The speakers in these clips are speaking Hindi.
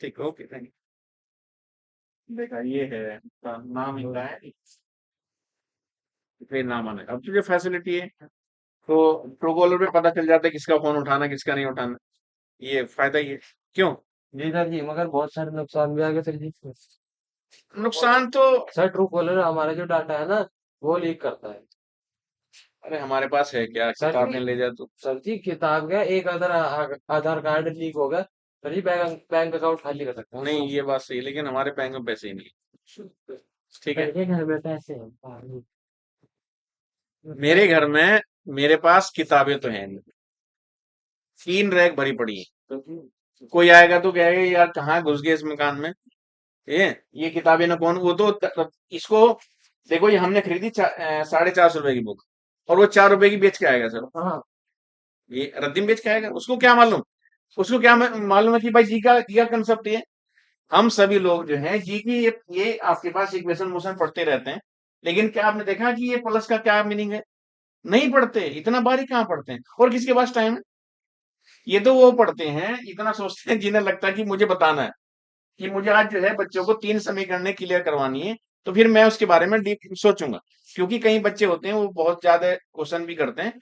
ठीक, ओके, थैंक यू। देखा, ये है नाम इनका है, फिर नाम आना अब तुझे फैसिलिटी है, तो ट्रू कॉलर पे पता चल जाता है किसका फोन उठाना किसका नहीं उठाना। ये फायदा ही है। क्यों? जी सर जी, मगर बहुत सारे नुकसान भी आ गए सर जी। नुकसान तो, सर ट्रू कॉलर हमारा जो डाटा है ना, वो लीक करता है। अरे हमारे पास है क्या, सर जी, किताबें ले जा तू। सर जी किताब का एक आधार कार्ड लीक होगा, सर जी बैंक बैंक अकाउंट खाली कर सकते हैं नहीं, हम। ये बात सही है, लेकिन हमारे बैंक में पैसे ही नहीं है। ठीक है। सर ये घर में पैसे हैं मेरे घर में, मेरे पास किताबें तो हैं नहीं, 3 रैक भरी पड़ी है। कोई आएगा तो कहेगा यार कहाँ घुस गए इस मकान में, ये ये किताबें ना कौन, वो तो इसको देखो, ये हमने खरीदी 450 रुपए की बुक, और वो 4 रुपए की बेच के आएगा सर। हाँ। ये रद्दीम बेच के आएगा, उसको क्या मालूम, उसको क्या मालूम है कि भाई जी का कंसेप्ट ये है। हम सभी लोग जो हैं जी की ये आपके पास इक्वेशन मोशन पढ़ते रहते हैं, लेकिन क्या आपने देखा कि ये प्लस का क्या मीनिंग है? नहीं पढ़ते, इतना बारीक कहाँ पढ़ते हैं, और किसके पास टाइम है? ये तो वो पढ़ते हैं, इतना सोचते हैं, जिन्हें लगता है कि मुझे बताना है कि मुझे आज जो है बच्चों को 3 समीकरणें क्लियर करवानी है, तो फिर मैं उसके बारे में डीप सोचूंगा। क्योंकि कई बच्चे होते हैं वो बहुत ज्यादा क्वेश्चन भी करते हैं,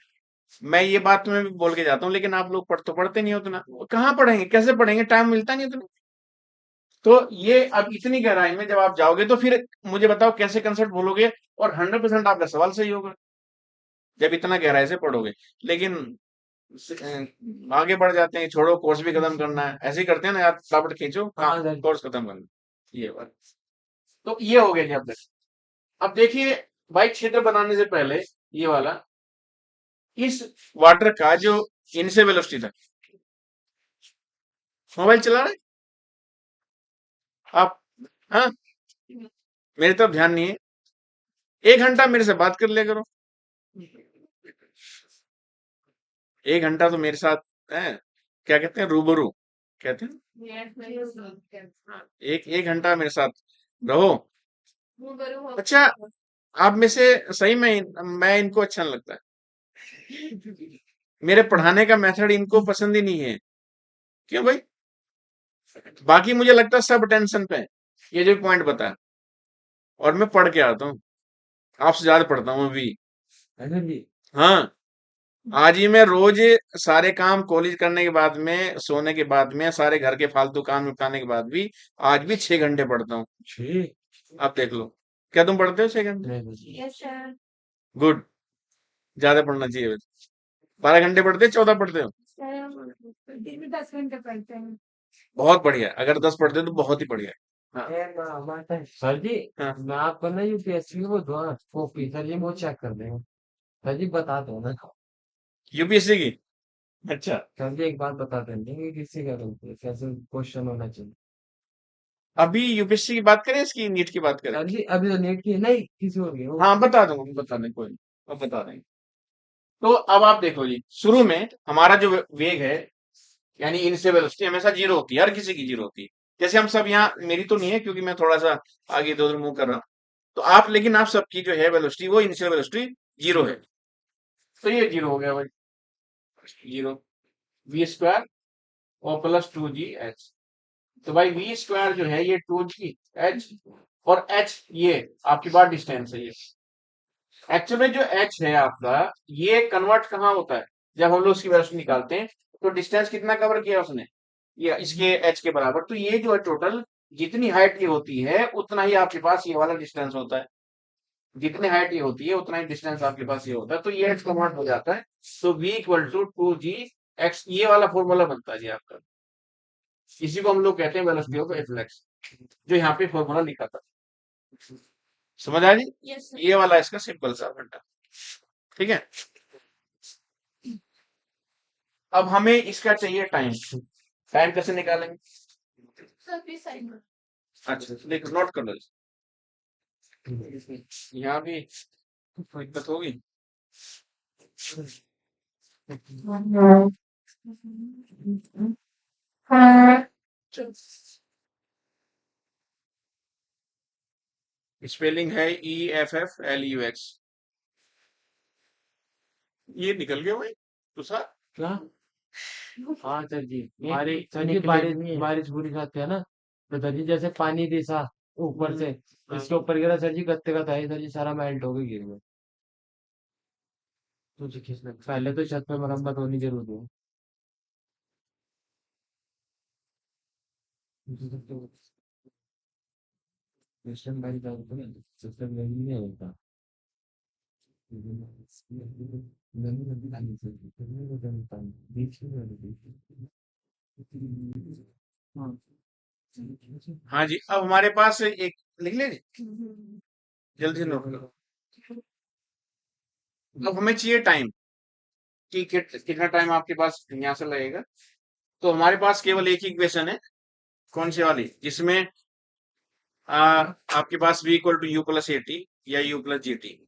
मैं ये बात तुम्हें भी बोल के जाता हूँ, लेकिन आप लोग पढ़ते नहीं हो उतना, वो कहाँ पढ़ेंगे, कैसे पढ़ेंगे, टाइम मिलता नहीं उतना। तो ये अब इतनी गहराई में जब आप जाओगे तो फिर मुझे बताओ कैसे कंसेप्ट बोलोगे, और 100% आपका सवाल सही होगा जब इतना गहराई से पढ़ोगे। लेकिन आगे बढ़ जाते हैं, छोड़ो कोर्स भी खत्म करना है, ऐसे ही करते हैं ना यार, फटाफट खींचो हाँ सर। कोर्स खत्म करना, ये बात। तो ये हो गया जी अब तक। अब देखिए भाई, क्षेत्र बनाने से पहले ये वाला, इस वाटर का जो इनिशियल वेलोसिटी था, मोबाइल चला रहे आप? हाँ, मेरी तरफ ध्यान नहीं है, 1 घंटा मेरे से बात कर लिया करो, 1 घंटा तो मेरे साथ है, क्या कहते हैं, रूबरू कहते हैं। हाँ, एक एक घंटा मेरे साथ रहो। अच्छा, आप में से सही में मैं इनको अच्छा नहीं लगता है, मेरे पढ़ाने का मेथड इनको पसंद ही नहीं है। क्यों भाई? बाकी मुझे लगता है सब टेंशन पे है, ये जो पॉइंट बताया, और मैं पढ़ के आता हूँ, आपसे ज्यादा पढ़ता हूँ अभी। है सर जी। हाँ, आज ही मैं रोज सारे काम कॉलेज करने के बाद में, सोने के बाद में, सारे घर के फालतू काम निपटाने के बाद भी आज भी 6 घंटे पढ़ता हूँ। छी। आप देख लो, क्या तुम पढ़ते हो 6 घंटे? नहीं सर। गुड, ज्यादा पढ़ना चाहिए वैसे। 12 घंटे पढ़ते हो, 14 पढ़ते हो? बहुत बढ़िया, अगर 10 पढ़ते हो तो बहुत ही बढ़िया। हाँ। सर जी, हाँ, मैं आपको ना यूपीएससी की वो दूंगा कॉपी, सर जी वो चेक कर देंगे। सर जी बता दो ना। यूपीएससी की। अच्छा, सर जी एक बात बता देंगे कि किसी का कैसे क्वेश्चन होना चाहिए। अभी यूपीएससी की बात करें, इसकी नीट की बात करें? सर जी अभी तो नेट की नहीं, किसी और की वो। हाँ, बता दूंगा, बता दें, कोई नहीं, अब बता देंगे। तो अब आप देखो जी, शुरू में हमारा जो वेग है, यानी इनिशियल वेलोसिटी हमेशा जीरो होती है, हर किसी की जीरो होती है। जैसे हम सब यहाँ, मेरी तो नहीं है क्योंकि मैं थोड़ा सा आगे इधर उधर मूव कर रहा हूँ, तो आप, लेकिन आप सबकी जो है वेलोसिटी, वो इनिशियल वेलोसिटी जीरो है। तो ये जीरो हो गया भाई, जीरो, वी स्क्वायर और प्लस 2g h। तो भाई वी स्क्वायर जो है ये 2g h, और h ये आपकी बात डिस्टेंस है ये। एक्चुअल में जो h है आपका, ये कन्वर्ट कहाँ होता है, जब हम लोग उसकी वेलोसिटी निकालते हैं, तो डिस्टेंस कितना कवर किया उसने, ये इसके h के बराबर, तो ये जो है टोटल, जितनी हाइट ये होती है उतना ही आपके पास ये वाला डिस्टेंस होता है, जितनी हाइट ये होती है उतना ही डिस्टेंस आपके पास ये होता है, तो ये h कन्वर्ट हो जाता है। तो v equal to 2g x, ये वाला फॉर्मूला बनता है जी आपका। इसी को हम लोग कहते हैं वेलोसिटी ऑफ रिफ्लेक्स, जो यहाँ पे फॉर्मूला लिखा था। समझ आ गई? ये वाला इसका सिंपल सा घंटा। ठीक है। अब हमें इसका चाहिए टाइम, टाइम कैसे निकालेंगे? अच्छा, तो देखो, नोट कर लो यहाँ भी दिक्कत होगी। स्पेलिंग है EFFLUX, ये निकल गया भाई तुषार। क्या? हाँ सर जी, एक बारिश तो सर जी, निकले बारिश नहीं है। बारिश बुरी साथ है ना। तो सर जी जैसे पानी दिसा ऊपर से, हाँ इसके ऊपर गिरा सर जी, गत्ते का था ये सर जी, सारा मेल्ट हो के गिर गया। तुझे खींचना पहले तो छत पे मरम्मत होनी जरूरी है। क्वेश्चन भाई का तो ना सिस्टम नहीं होता। हाँ। हाँ जी, अब हमारे पास एक लिख ले जल्दी से नोट करो। अब हमें चाहिए टाइम कि कितना टाइम आपके पास यहाँ से लगेगा। तो हमारे पास केवल एक ही इक्वेशन है, कौन सी वाली, जिसमें आ, आपके पास v equal to U plus A T या यू प्लस जी टी।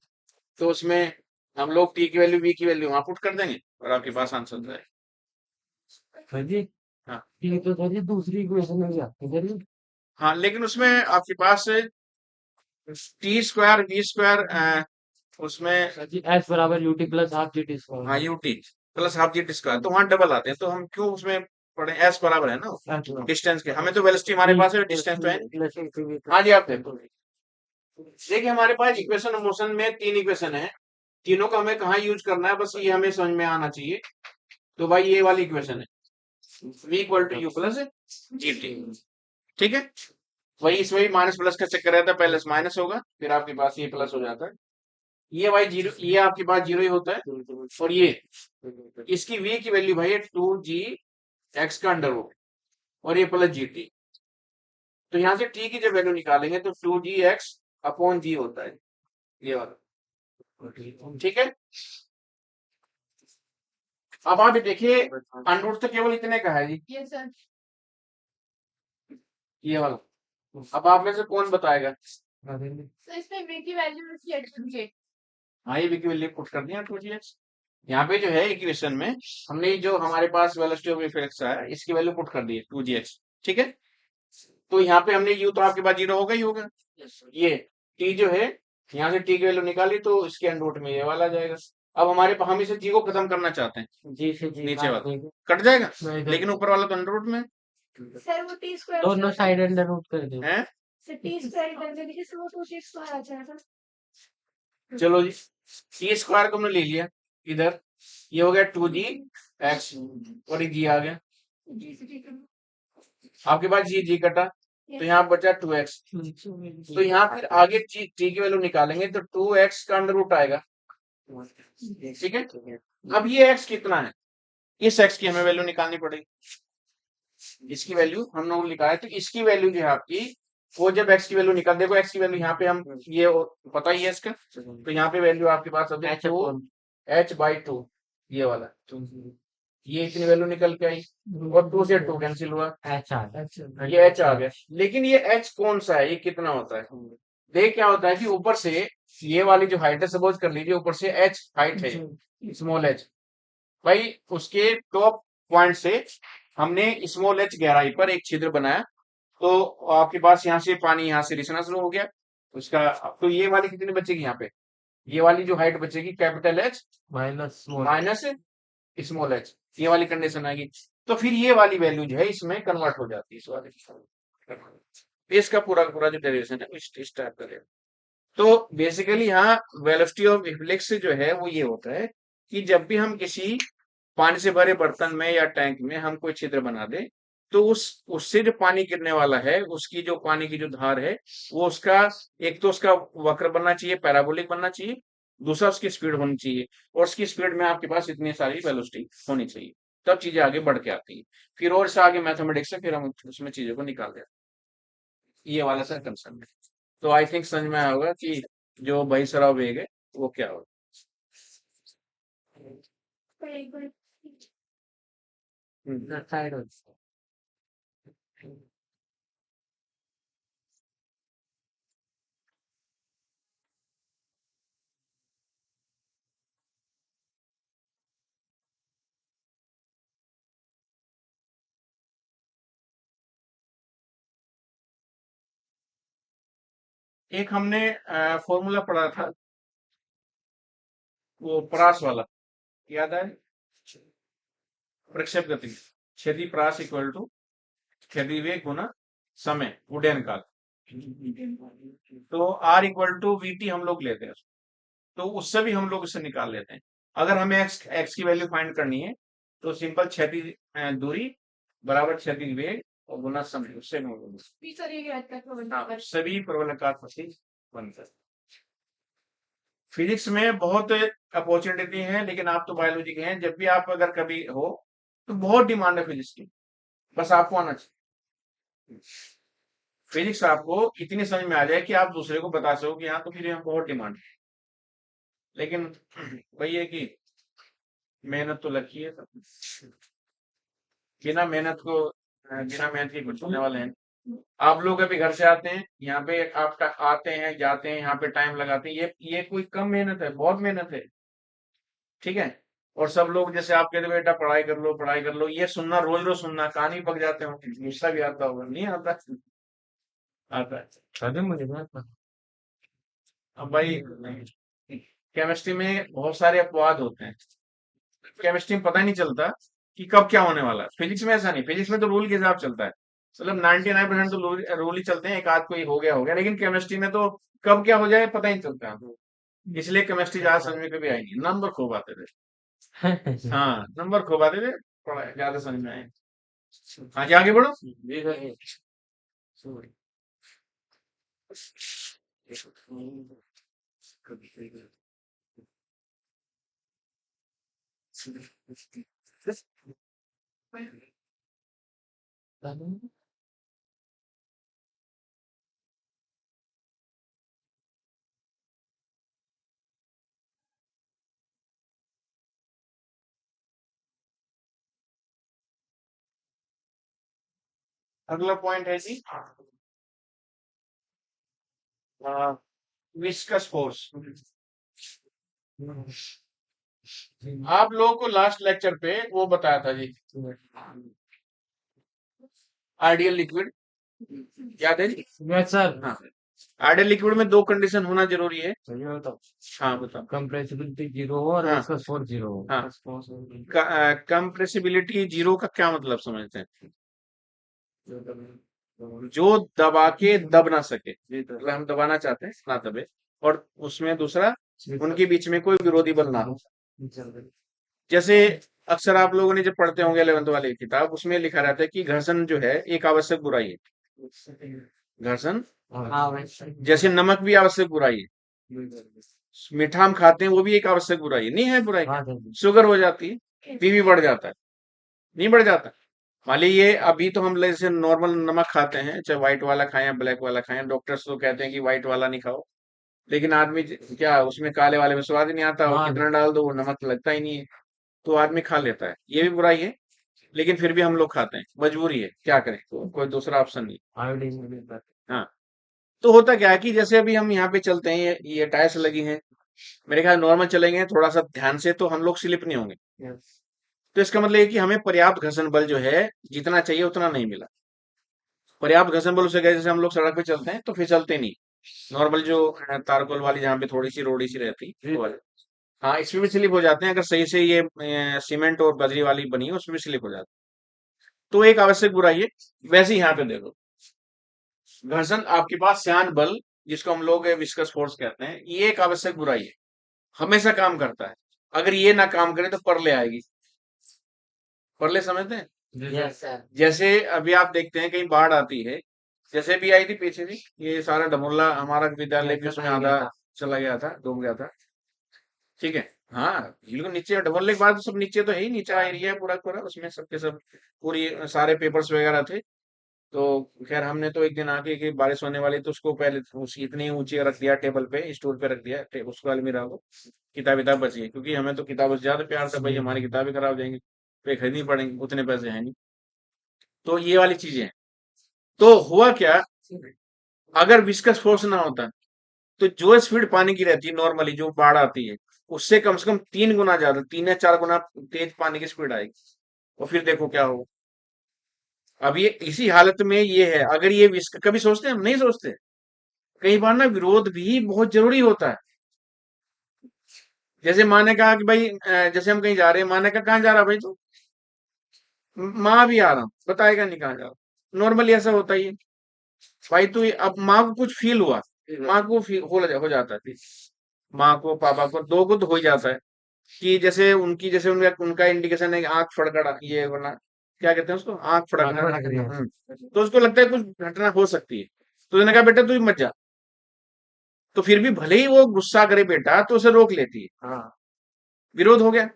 तो उसमें हम लोग t की वैल्यू v की वैल्यू वहां पुट कर देंगे और आपके पास आंसर जाएगा। सर जी, हाँ ये तो सर जी दूसरी इक्वेशन में गया सर जी। हाँ, लेकिन उसमें आपके पास टी स्क्वायर वी स्क्वायर उसमें सर जी एस बराबर U T plus half G T हाँ square. U T plus half G T square, तो वहां डबल आते हैं, तो हम क्यों उसमें पढ़े, एस बराबर है ना डिस्टेंस के, हमें तो वेलोसिटी हमारे पास है, डिस्टेंस तो है नहीं। हाँ जी, आप देखो, देखिए हमारे पास इक्वेशन ऑफ मोशन में तीन इक्वेशन है, तीनों का हमें कहाँ यूज करना है, बस ये हमें समझ में आना चाहिए। तो भाई ये वाली इक्वेशन है v equal to U plus G T, ठीक है। वही इसमें भी माइनस प्लस का चक्कर रहता है, पहले माइनस होगा फिर आपके पास ये प्लस हो जाता है। ये भाई जीरो, ये आपके पास जीरो ही होता है। और ये इसकी v की वैल्यू भाई है टू जी एक्स का अंडर रूट, और ये प्लस जी टी। तो यहाँ से t की जब वैल्यू निकालेंगे तो टू जी एक्स अपॉन जी होता है, ये वाला, ठीक है। अब आप देखिए अंडर रूट तो केवल इतने का है जी, यस सर। ये वाला। अब आप में से कौन बताएगा। तो इसमें v की वैल्यू रखिए ढूंढिए। हाँ, ये v की वैल्यू पुट कर दिया टू जी एक्स। यहाँ पे जो है इक्वेशन में हमने जो हमारे पास वेलोसिटी ऑफ रिफ्लेक्स है इसकी वैल्यू पुट कर दी है टू जी एक्स, ठीक है। तो यहाँ पे हमने यू तो आपके पास जीरो होगा ही होगा, ये टी जो है यहाँ से टी की वैल्यू निकाली तो इसके अंडर रूट में ये वाला आ जाएगा। अब हमारे पास हम इसे जी को खत्म करना चाहते हैं, जी से जी नीचे काट वाला देंगे। कट जाएगा, मैं इधर लेकिन ऊपर वाला तो अंडर रूट में सर वो टी स्क्वायर दोनों साइड अंडर रूट कर दो। है। सर टी स्क्वायर कर देंगे तो वो टू टी स्क्वायर आ जाएगा। चलो जी, टी स्क्वायर को हमने ले लिया इधर, ये हो गया टू जी एक्स और ये जी आ गया, जी से ठीक है। आपके पास जी जी कटा, तो यहाँ बचा टू एक्स। तो यहाँ फिर आगे टी की वैल्यू निकालेंगे तो टू एक्स का अंडर रूट आएगा, ठीक है। अब ये एक्स कितना है, इस एक्स की हमें वैल्यू निकालनी पड़ेगी। इसकी वैल्यू हम लोग निकाले, तो इसकी वैल्यू जो है आपकी, वो जब एक्स की वैल्यू निकाल, देखो एक्स की वैल्यू यहाँ पे हम ये पता ही है इसका, तो यहाँ पे वैल्यू आपके पास अब H two upon H by two, ये वाला, ये इतनी वैल्यू निकल के आई और टू से टू कैंसिल हुआ, एच आ गया। ये एच आ गया। लेकिन ये एच कौन सा है, ये कितना होता है, देख क्या होता है कि ऊपर से ये वाली जो हाइट है, सपोज कर लीजिए ऊपर से एच हाइट है, स्मॉल एच, भाई उसके टॉप पॉइंट से हमने स्मॉल एच गहराई पर एक छिद्र बनाया, तो आपके पास यहाँ से पानी यहाँ से रिसना शुरू हो गया उसका। तो ये वाली कितनी बचेगी यहाँ पे, ये वाली जो हाइट बचेगी capital H minus small minus small H, ये वाली कंडीशन आएगी। तो फिर ये वाली वैल्यू जो है इसमें कन्वर्ट हो जाती है, इस वाले तो इसका पूरा का पूरा जो डेरिवेशन है वो इस टाइप का है। तो बेसिकली यहाँ वेलोसिटी ऑफ रिफ्लेक्स जो है वो ये होता है कि जब भी हम किसी पानी से भरे बर्तन में या टैंक में हम कोई छिद्र बना दे, तो उस उससे जो पानी गिरने वाला है उसकी जो पानी की जो धार है वो उसका, एक तो उसका वक्र बनना चाहिए, पैराबोलिक बनना चाहिए, दूसरा उसकी स्पीड होनी चाहिए, और उसकी स्पीड में आपके पास इतनी सारी वेलोसिटी होनी चाहिए, तब चीजें आगे बढ़ के आती है। फिर और से आगे मैथमेटिक्स से फिर हम उसमें चीजों को निकाल देते हैं, ये वाला सा कंसेप्ट है। तो आई थिंक समझ में आया होगा कि जो बहिस्राव वेग है वो क्या होगा। एक बार साइड हो। एक हमने फॉर्मूला पढ़ा था, वो परास वाला, याद है, प्रक्षेप गति, क्षैतिज प्रास इक्वल टू क्षैतिज वेग गुना समय उड्डयन काल। तो r इक्वल टू वीटी हम लोग लेते हैं, तो उससे भी हम लोग इसे निकाल लेते हैं। अगर हमें x की वैल्यू फाइंड करनी है तो सिंपल क्षैतिज दूरी बराबर क्षैतिज वेग और गुना समय, उससे हम लोग भी सर ये क्या तक हाँ, सभी प्रबलाकार पट्टी बनता है। फिजिक्स में बहुत अपॉर्चुनिटी है, लेकिन आप तो बायोलॉजी के हैं, जब भी आप अगर कभी हो तो बहुत डिमांड है फिजिक्स की, बस आपको आना चाहिए। फिजिक्स आपको इतनी समझ में आ जाए कि आप दूसरे को बता सको कि हाँ तो फिर यहाँ बहुत डिमांड है। लेकिन वही है कि मेहनत तो लगी है सब, बिना मेहनत के कुछ होने वाले हैं। आप लोग अभी घर से आते हैं, यहाँ पे आप आते हैं जाते हैं, यहाँ पे टाइम लगाते हैं, ये कोई कम मेहनत है, बहुत मेहनत है, ठीक है। और सब लोग जैसे आप कहते हो बेटा पढ़ाई कर लो पढ़ाई कर लो, ये सुनना रोज रोज सुनना, कान ही पक जाते हो, गुस्सा भी आता होगा, नहीं आता? आता है। अरे मुझे बात अब भाई केमिस्ट्री में बहुत सारे अपवाद होते हैं, केमिस्ट्री में पता ही नहीं चलता कि कब क्या होने वाला है। फिजिक्स में ऐसा नहीं, फिजिक्स में तो रूल के हिसाब चलता है, मतलब 99% तो रूल ही चलते हैं, एक आध कोई हो गया, लेकिन केमिस्ट्री में तो कब क्या हो जाए पता ही नहीं चलता है। इसलिए केमिस्ट्री ज्यादा समझ में कभी आई नहीं, नंबर खूब आते थे। हाँ, नंबर खूब आते थे, थोड़ा ज्यादा समझ में आए। हाँ जी, आगे बढ़ो। जी सर। अगला पॉइंट है जी विस्कस फोर्स। आप लोगों को लास्ट लेक्चर पे वो बताया था जी, आइडियल लिक्विड, याद है जी? Yes sir. हाँ, आइडियल लिक्विड में दो कंडीशन होना जरूरी है। चलिए बताओ। हाँ बताओ। कंप्रेसिबिलिटी 0 हो और हाँ इसका फोर्स 0 हो। हाँ, कंप्रेसिबिलिटी जीरो का क्या मतलब समझते हैं? जो दबा के दब ना सके, मतलब हम दबाना चाहते हैं ना दबे, और उसमें दूसरा उनके बीच में कोई विरोधी बल ना हो। जैसे अक्सर आप लोगों ने जब पढ़ते होंगे 11th वाली किताब, उसमें लिखा रहता है कि घर्षण जो है एक आवश्यक बुराई है। घर्षण हाँ भाई। जैसे नमक भी आवश्यक बुराई है, मीठा हम खाते हैं वो भी एक आवश्यक बुराई है, नहीं है बुराई? हाँ सर। शुगर हो जाती है, बीपी बढ़ जाता है, नहीं बढ़ जाता? मान लीजिए अभी तो हम जैसे नॉर्मल नमक खाते हैं, चाहे व्हाइट वाला खाएं या ब्लैक वाला खाएं, डॉक्टर्स तो कहते हैं कि व्हाइट वाला नहीं खाओ, लेकिन आदमी क्या उसमें काले वाले में स्वाद ही नहीं आता, वो हाँ कितना डाल दो वो नमक लगता ही नहीं है, तो आदमी खा लेता है, ये भी बुराई है। लेकिन फिर भी हम लोग खाते हैं, मजबूरी है, क्या करें, कोई दूसरा ऑप्शन नहीं। आयोडीन में मिलता है। हाँ, तो होता क्या है कि जैसे अभी हम यहाँ पे चलते हैं, ये टायर्स लगी हैं, मेरे ख्याल नॉर्मल चलेंगे थोड़ा सा ध्यान से तो हम लोग स्लिप नहीं होंगे। यस। तो इसका मतलब है कि हमें पर्याप्त घर्षण बल जो है जितना चाहिए उतना नहीं मिला। पर्याप्त घर्षण बल उसे जैसे हम लोग सड़क पे चलते हैं तो फिसलते नहीं, नॉर्मल जो तारकोल वाली जहाँ पे थोड़ी सी रोडी सी रहती जी वो वाली। सर। हाँ, इसमें भी स्लिप हो जाते हैं, अगर सही से ये सीमेंट और बजरी वाली बनी है उसमें भी स्लिप हो जाते हैं, तो एक आवश्यक बुराई है। वैसे ही यहाँ पे देखो, घर्षण आपके पास श्यान बल जिसको हम लोग विस्कस फोर्स कहते हैं, ये एक आवश्यक बुराई है, हमेशा काम करता है। अगर ये ना काम करे तो परले आएगी। परले समझते हैं? Yes sir. जैसे अभी आप देखते हैं कहीं बाढ़ आती है, जैसे भी आई थी पीछे भी, ये सारा डमोला हमारा विद्यालय भी उसमें आधा चला गया था, डूब गया था, ठीक है। हाँ, बिल्कुल नीचे डमोले के बाद तो सब नीचे तो है ही, नीचा एरिया है पूरा पूरा, उसमें सबके सब पूरी सारे पेपर्स वगैरह थे। तो खैर हमने तो एक दिन आके कि बारिश होने वाली तो उसको पहले उस इतनी ऊंची रख दिया, टेबल पे स्टूल पे रख दिया, उसको अलमीरा को, किताब किताब बची है, क्योंकि हमें तो किताबों से ज्यादा प्यार था, भाई हमारी किताबें खराब हो जाएंगी, तो ये खरीदनी पड़ेंगी, उतने पैसे हैं नहीं। तो ये वाली चीजें हैं। तो हुआ क्या, अगर विस्कस फोर्स ना होता तो जो स्पीड पानी की रहती है नॉर्मली जो बाढ़ आती है, उससे कम से कम 3 गुना ज्यादा, 3 या 4 गुना तेज पानी की स्पीड आएगी, और फिर देखो क्या होगा। अब ये इसी हालत में ये है, अगर ये विस्क कभी सोचते हैं, हम नहीं सोचते, कई बार ना विरोध भी बहुत जरूरी होता है। जैसे माँ ने कहा कि भाई जैसे हम कहीं जा रहे हैं, माँ ने कहा कहाँ जा रहा भाई तू? माँ भी आराम बताएगा नहीं कहाँ जा रहा। नॉर्मली ऐसा होता ही है भाई। तो अब माँ को कुछ फील हुआ, माँ को फील हो जाता है। माँ को पापा को दो को तो हो ही जाता है कि जैसे उनकी जैसे उनका उनका इंडिकेशन है कि आंख फड़कड़ा, ये वरना क्या कहते हैं उसको, आंख हाँ, फड़कना। थोड़ा करिए। तो उसको लगता है कुछ घटना हो सकती है। तो उसने कहा बेटा तू मत जा। तो फिर भी भले ही वो गुस्सा करे बेटा तो उसे रोक लेती है। हाँ, विरोध हो गया।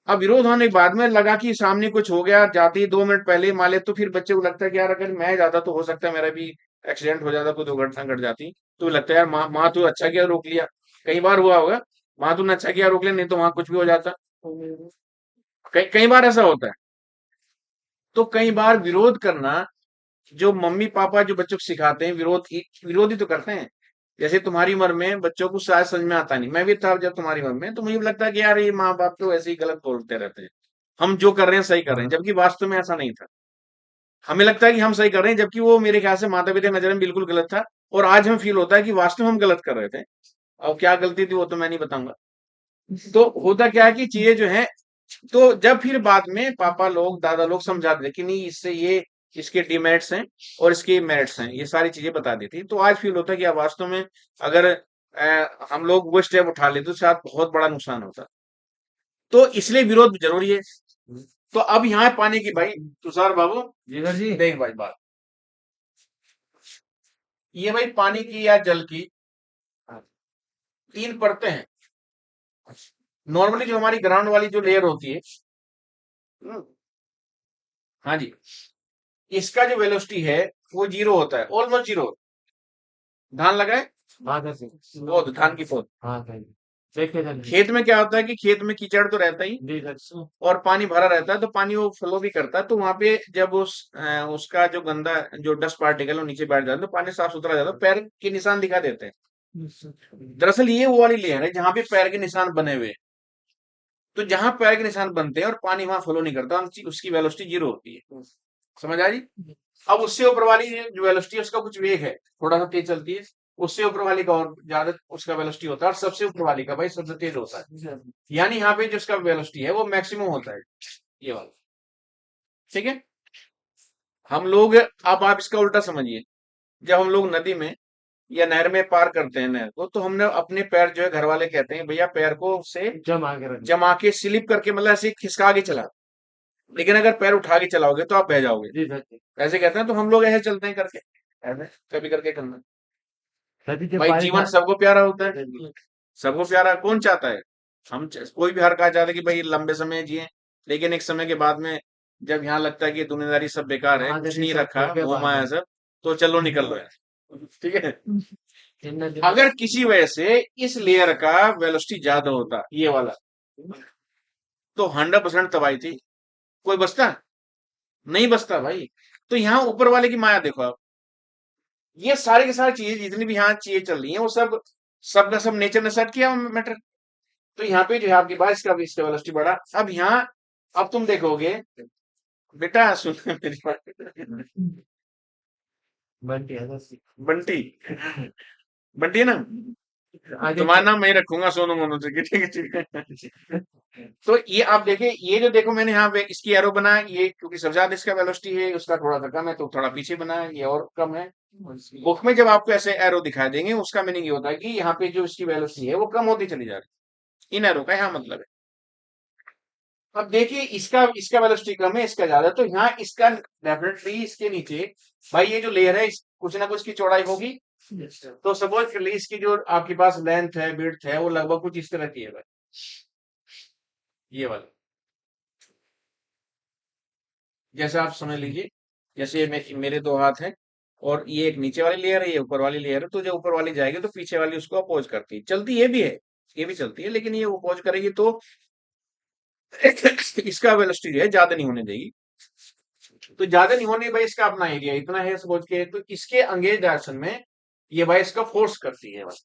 अब विरोध होने के बाद में लगा कि सामने कुछ हो गया, जाते ही 2 मिनट पहले ही मान ले, तो फिर बच्चे को लगता है कि यार अगर मैं जाता तो हो सकता है मेरा भी एक्सीडेंट हो जाता, कोई दुर्घटना घट जाती। तो लगता है यार माँ माँ तू अच्छा किया रोक लिया। कई बार हुआ होगा, माँ तूने अच्छा किया रोक लिया, नहीं तो वहां कुछ भी हो जाता। कई कई बार ऐसा होता है। तो कई बार विरोध करना, जो मम्मी पापा जो बच्चों को सिखाते हैं, विरोध ही तो करते हैं। जैसे तुम्हारी उम्र में बच्चों को शायद समझ में आता नहीं, मैं भी था जब तुम्हारी उम्र में, तो मुझे भी लगता है कि यार ये माँ बाप तो ऐसे ही गलत बोलते रहते हैं, हम जो कर रहे हैं सही कर रहे हैं, हाँ, जबकि वास्तव में ऐसा नहीं था। हमें लगता है कि हम सही कर रहे हैं, जबकि वो मेरे ख्याल से माता पिता की नजर में बिल्कुल गलत था। और आज हमें फील होता है कि वास्तव में हम गलत कर रहे थे। अब क्या गलती थी वो तो मैं नहीं बताऊंगा। तो होता क्या है कि चीजें जो है, तो जब फिर बाद में पापा लोग दादा लोग समझाते थे कि नहीं इससे ये इसके डिमेरिट्स हैं और इसके मेरिट्स हैं, ये सारी चीजें बता दी थी। तो आज फील होता है कि अब वास्तव में अगर हम लोग वो स्टेप उठा लेते तो शायद बहुत बड़ा नुकसान होता। तो इसलिए विरोध जरूरी है। तो अब यहाँ पानी की भाई तुषार बाबू, जी सर जी। देख भाई बात, ये भाई पानी की या जल की हाँ, 3 परतें हैं। नॉर्मली जो हमारी ग्राउंड वाली जो लेयर होती है, हम्म, हाँ जी, इसका जो वेलोसिटी है वो 0 होता है, ऑलमोस्ट 0। धान लगाए, हाँ सर जी। पौध, धान की पौध। हाँ सर जी। देखिए सर जी। खेत में क्या होता है कि खेत में कीचड़ तो रहता ही, जी सर। और पानी भरा रहता है, तो पानी वो फ्लो भी करता है। तो वहां पे जब उसका जो गंदा जो डस्ट पार्टिकल वो नीचे बैठ जाता है, तो पानी साफ सुथरा हो जाता है, पैर के निशान दिखा देते हैं। दरअसल ये वो वाली लेयर है जहां पे पैर के निशान बने हुए हैं। तो जहां पैर के निशान बनते हैं और पानी वहां फ्लो नहीं करता, उसकी वेलोसिटी 0 होती है। समझ आ रही? अब उससे ऊपर वाली जो वेलोसिटी है उसका कुछ वेग है, थोड़ा सा तेज चलती है। उससे ऊपर वाली का और ज्यादा उसका वेलोसिटी होता है, और सबसे ऊपर वाली का भाई सबसे तेज होता है। यानी यहाँ पे जो उसका वेलोसिटी है वो मैक्सिमम होता है, ये वाला। ठीक है। हम लोग, अब आप इसका उल्टा समझिए, जब हम लोग नदी में या नहर में पार करते हैं नहर को, तो हमने अपने पैर जो है, घर वाले कहते हैं भैया पैर को से जमा के रख। जमा के स्लिप करके, मतलब ऐसे खिसका के चला। लेकिन अगर पैर उठा के चलाओगे तो आप बह जाओगे। जी सर जी। ऐसे कहते हैं, तो हम लोग ऐसे चलते हैं करके, ऐसे कभी करके करना। सर जी जब भाई बारिश जीवन सबको प्यारा होता है, आ- सबको प्यारा कौन चाहता है? कोई भी हर कहा चाहता है कि भाई लंबे समय जिए। लेकिन एक समय के बाद में जब यहाँ लगता है कि दुनियादारी सब बेकार है, हाँ सर कुछ जी नहीं सब रखा, छोड़ के मोह भाग माया जाओ। सब, तो चलो निकल लो यार। ठीक है। जितना जितना। अगर किसी वजह से इस लेयर का वेलोसिटी ज्यादा होता, ये वाला, तो 100% तबाही थी। कोई बचता? नहीं बचता भाई। तो यहाँ ऊपर वाले की माया देखो आप, ये सारी की सारी चीजें जितनी भी यहाँ चीजें चल रही हैं, वो सब सबका सब नेचर ने सेट किया मैटर। तो यहाँ पे जो है आपके पास इसका वेलोसिटी बढ़ा। अब यहाँ, अब तुम देखोगे बेटा, सुन मेरी बात। बनती है सर जी। बंटी, बंटी है ना? आगे तुम्हारा नाम मैं ही रखूंगा, सोनू मोनू से, ठीक है ठीक है। तो ये आप देखिए, ये जो देखो मैंने यहाँ पे इसकी एरो बनाया, ये क्योंकि सबसे ज्यादा इसका वेलोसिटी है, उसका थोड़ा सा कम है, तो थोड़ा पीछे बनाया, ये और कम है। बुक में जब आपको ऐसे एरो दिखाई देंगे, उसका मीनिंग ये होता है कि यहाँ पे जो इसकी वेलोसिटी है वो कम होती चली जा रही है। इन एरो का यहाँ मतलब है। अब देखिए इसका इसका वेलोसिटी कम है, इसका ज्यादा है, तो यहाँ इसका डेफिनेटली इसके नीचे भाई ये जो लेयर है, कुछ ना कुछ की चौड़ाई होगी। तो सपोज कर ली इसकी जो आपके पास लेंथ है, विड्थ है, वो लगभग कुछ इस तरह की है भाई, ये वाला। जैसे आप समझ लीजिए, जैसे मेरे 2 हाथ हैं, और ये एक नीचे वाली लेयर है, ये ऊपर वाली लेयर है। तो जो ऊपर वाली जाएगी तो पीछे वाली उसको अपोज करती है, चलती ये भी है, ये भी चलती है, लेकिन ये अपोज करेगी तो इसका वेलोसिटी जो है ज्यादा नहीं होने देगी। तो ज्यादा नहीं होने भाई, इसका अपना एरिया इतना है समझ के, तो इसके एंगेज डायरेक्शन में ये भाई इसका फोर्स करती है बस।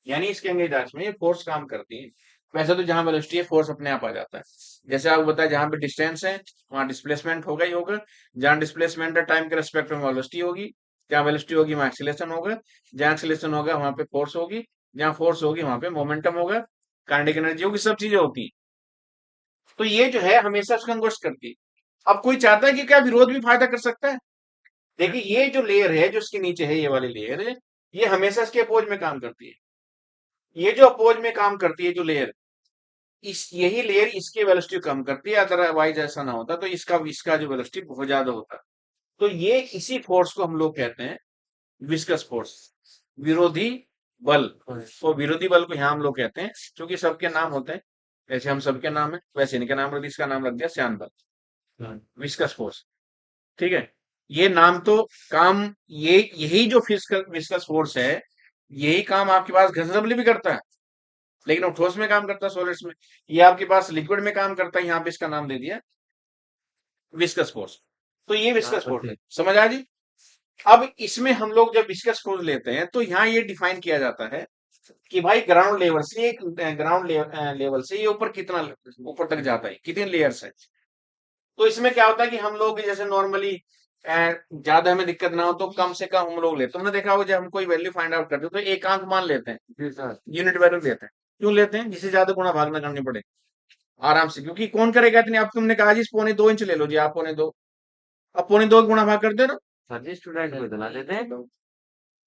यानी इसके एंगेज डायरेक्शन में ये फोर्स काम करती है। वैसे तो जहां वेलोसिटी है फोर्स अपने आप आ जाता है। जैसे आपको बताया, जहां पे डिस्टेंस है वहां डिस्प्लेसमेंट होगा ही होगा। जहां डिस्प्लेसमेंट है टाइम के रेस्पेक्ट में वेलोसिटी होगी। जहां वेलोसिटी होगी वहां एक्सीलरेशन होगा। जहां एक्सीलरेशन होगा वहां पे फोर्स होगी। जहां फोर्स होगी वहां पे मोमेंटम होगा, काइनेटिक एनर्जी होगी, सब चीजें होती हैं। तो ये जो है हमेशा उसको कन्वर्ट करती है। अब कोई चाहता है कि क्या विरोध भी फायदा कर सकता है? देखिए ये जो लेयर है जो इसके नीचे है, ये वाली लेयर है, ये हमेशा इसके अपोज में काम करती है। ये जो अपोज में काम करती है जो लेयर, इस यही लेयर इसकी वेलोसिटी कम करती है, अदरवाइज ऐसा ना होता तो इसका इसका जो वेलोसिटी बहुत ज्यादा होता। तो ये इसी फोर्स को हम लोग कहते हैं विस्कस फोर्स, विरोधी बल। तो विरोधी बल को यहाँ हम लोग कहते हैं, क्योंकि सबके नाम होते हैं, जैसे हम सबके नाम है वैसे इनके नाम रख दिया, इसका नाम रख दिया श्यान बल, विस्कस फोर्स। ठीक है, ये नाम तो काम, ये यही जो फिजिकल विस्कस फोर्स है, यही काम आपके पास घर्षण भी करता है, लेकिन वो ठोस में काम करता है, सॉलिड्स में। ये आपके पास लिक्विड में काम करता है, यहाँ पे इसका नाम दे दिया विस्कस फोर्स। तो ये विस्कस फोर्स है, समझ आ जी। अब इसमें हम लोग जब विस्कस फोर्स लेते हैं तो यहाँ ये डिफाइन किया जाता है कि भाई ग्राउंड लेवल से, ग्राउंड लेवल से ये ऊपर कितना ऊपर तक जाता है, कितने लेयर्स है। तो इसमें क्या होता है कि हम लोग जैसे नॉर्मली ज्यादा हमें दिक्कत ना हो तो कम से कम हम लोग लेते हैं। तुमने देखा होगा जब हम कोई वैल्यू फाइंड आउट करते हैं तो एक अंक मान लेते हैं, जी सर। यूनिट वैल्यू लेते हैं। क्यों लेते हैं? जिससे ज्यादा गुणा भाग ना करनी पड़े, आराम से। क्योंकि कौन करेगा इतनी, आप तुमने कहा जी पौने 2 इंच ले लो जी, आप पौने 2, अब पौने 2 गुणा भाग कर दे ना। सर जी स्टूडेंट को इतना देते हैं तो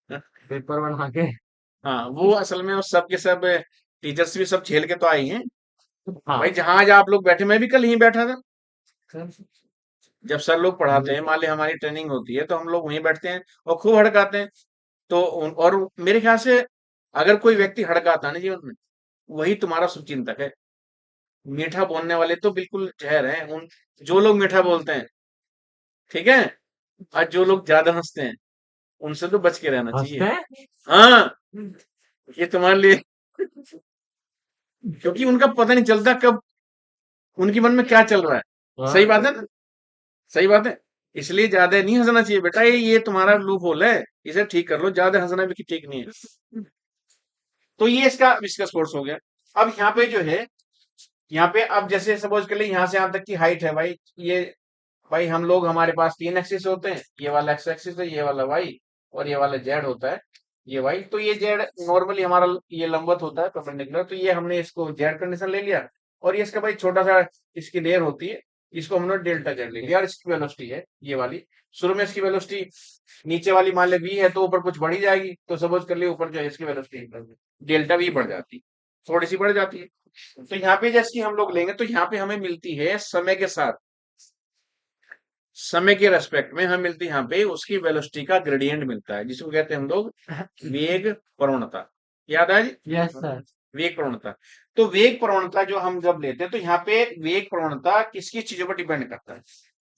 पेपर बना के। हाँ, वो असल में वो सब के सब टीचर्स भी सब झेल के तो आई हैं। हाँ भाई जहां आज आप लोग बैठे, मैं भी कल यहीं बैठा था। सर। जब सर लोग पढ़ाते हैं, मान ली हमारी ट्रेनिंग होती है, तो हम लोग वहीं बैठते हैं और खूब हड़काते हैं। तो और मेरे ख्याल से अगर कोई व्यक्ति हड़काता है ना जीवन में, वही तुम्हारा शुभचिंतक है। मीठा बोलने वाले तो बिल्कुल जहर है, उन जो लोग मीठा बोलते हैं, ठीक है, और जो लोग ज्यादा हंसते हैं, उनसे तो बच के रहना हंसते चाहिए। हैं? हाँ, ये तुम्हारे लिए, क्योंकि उनका पता नहीं चलता कब उनके मन में क्या चल रहा है। सही हाँ बात है ना? सही बात है। इसलिए ज्यादा नहीं हंसना चाहिए बेटा, ये तुम्हारा लूप होल है, इसे ठीक कर लो। ज्यादा हंसना भी ठीक नहीं है। तो ये इसका विस्कस फोर्स हो गया। अब यहाँ पे जो है, यहाँ पे अब जैसे सपोज कर ले यहाँ से यहाँ तक की हाइट है भाई, ये भाई हम लोग, हमारे पास 3 एक्सिस होते हैं, ये वाला एक्स एक्सिस है, ये वाला वाई, और ये वाला जेड होता है, ये वाई। तो ये जेड नॉर्मली हमारा ये लंबवत होता है परपेंडिकुलर, तो ये हमने इसको जेड कंडीशन ले लिया। और ये इसका भाई छोटा सा इसकी लेयर होती है, इसको हमने डेल्टा जेड ले लिया, और इसकी वेलोसिटी है ये वाली। शुरू में इसकी वेलोसिटी नीचे वाली मान ले वी है, तो ऊपर कुछ बढ़ी जाएगी, तो सपोज कर लिए ऊपर जो है इसकी वेलोसिटी डेल्टा वी बढ़ जाती है, थोड़ी सी बढ़ जाती है। तो यहाँ पे जैसे हम लोग लेंगे तो यहाँ पे हमें मिलती है समय के साथ, समय के रेस्पेक्ट में हमें मिलती है यहाँ पे उसकी वेलोसिटी का ग्रेडियंट मिलता है, जिसको कहते हैं हम लोग वेग प्रवणता। याद है जी? Yes sir. वेग प्रवणता। तो वेग प्रवणता जो हम जब लेते हैं तो यहाँ पे वेग प्रवणता किसकी चीजों पर डिपेंड करता है।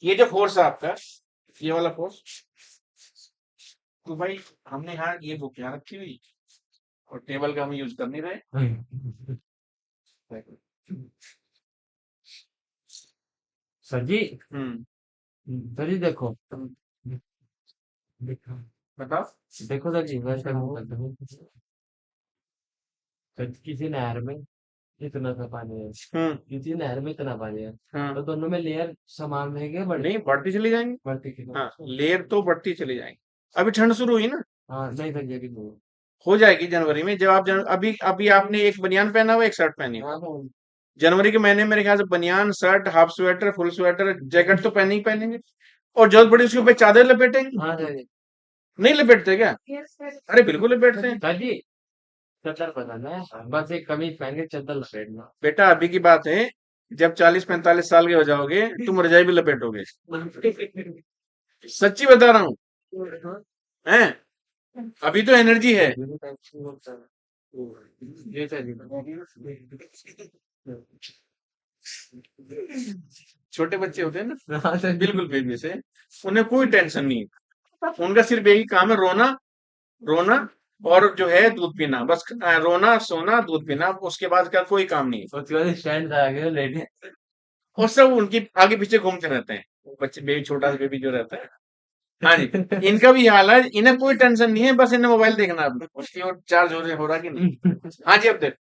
ये जो फोर्स है आपका, ये वाला फोर्स, तो भाई हमने यहाँ ये बुक यहाँ रखी हुई और टेबल का हम यूज कर नहीं रहे। सर जी, हम्म, सर जी देखो, बताओ। देखो सर जी, मैं क्या करता हूँ। सर किसी नहर में इतना सा पानी है, हम्म, किसी नहर में इतना पानी है, हाँ, तो दोनों में लेयर समान रहेंगे, बड़ी नहीं बढ़ती चली जाएंगी। बढ़ती की हाँ, लेयर तो बढ़ती चली जाएंगी। अभी ठंड शुरू हुई ना, हाँ नहीं सर ये भी नहीं। हो जाएगी जनवरी में। जब आप अभी अभी आपने एक बनियान पहना हुआ, एक शर्ट पहनी हुई। हाँ हाँ जनवरी के महीने में मेरे ख्याल से बनियान, shirt, half sweater, full sweater, jacket तो पहने ही पहनेंगे, और जरूरत पड़ी उसके ऊपर चादर लपेटेंगे। हाँ सर जी। नहीं लपेटते क्या? Yes, sir. अरे बिल्कुल लपेटते हैं सर जी चद्दर पसंद है, बस एक कमीज पहन के चद्दर लपेटना। बेटा। अभी की बात है, जब 40-45 साल के हो जाओगे तुम रजाई भी लपेटोगे। सच्ची बता रहा हूँ, हैं? अभी तो एनर्जी है। ये सर जी। छोटे बच्चे होते हैं ना, हाँ सर जी। बिल्कुल बेबी से, उन्हें कोई टेंशन नहीं है। उनका सिर्फ यही काम है, रोना, रोना, और जो है दूध पीना, बस। रोना, सोना, दूध पीना, उसके बाद का कोई काम नहीं है। उसके बाद स्टैंड आ गए लेटे। और सब उनकी आगे पीछे घूमते रहते हैं, वो बच्चे, बेबी, छोटा सा बेबी जो रहता है। हाँ जी, इनका भी हाल है, इन्हें कोई टेंशन नहीं है, बस इन्हें मोबाइल देखना है अपना, उसकी और चार्ज हो रहा कि नहीं। हाँ जी, अब देख,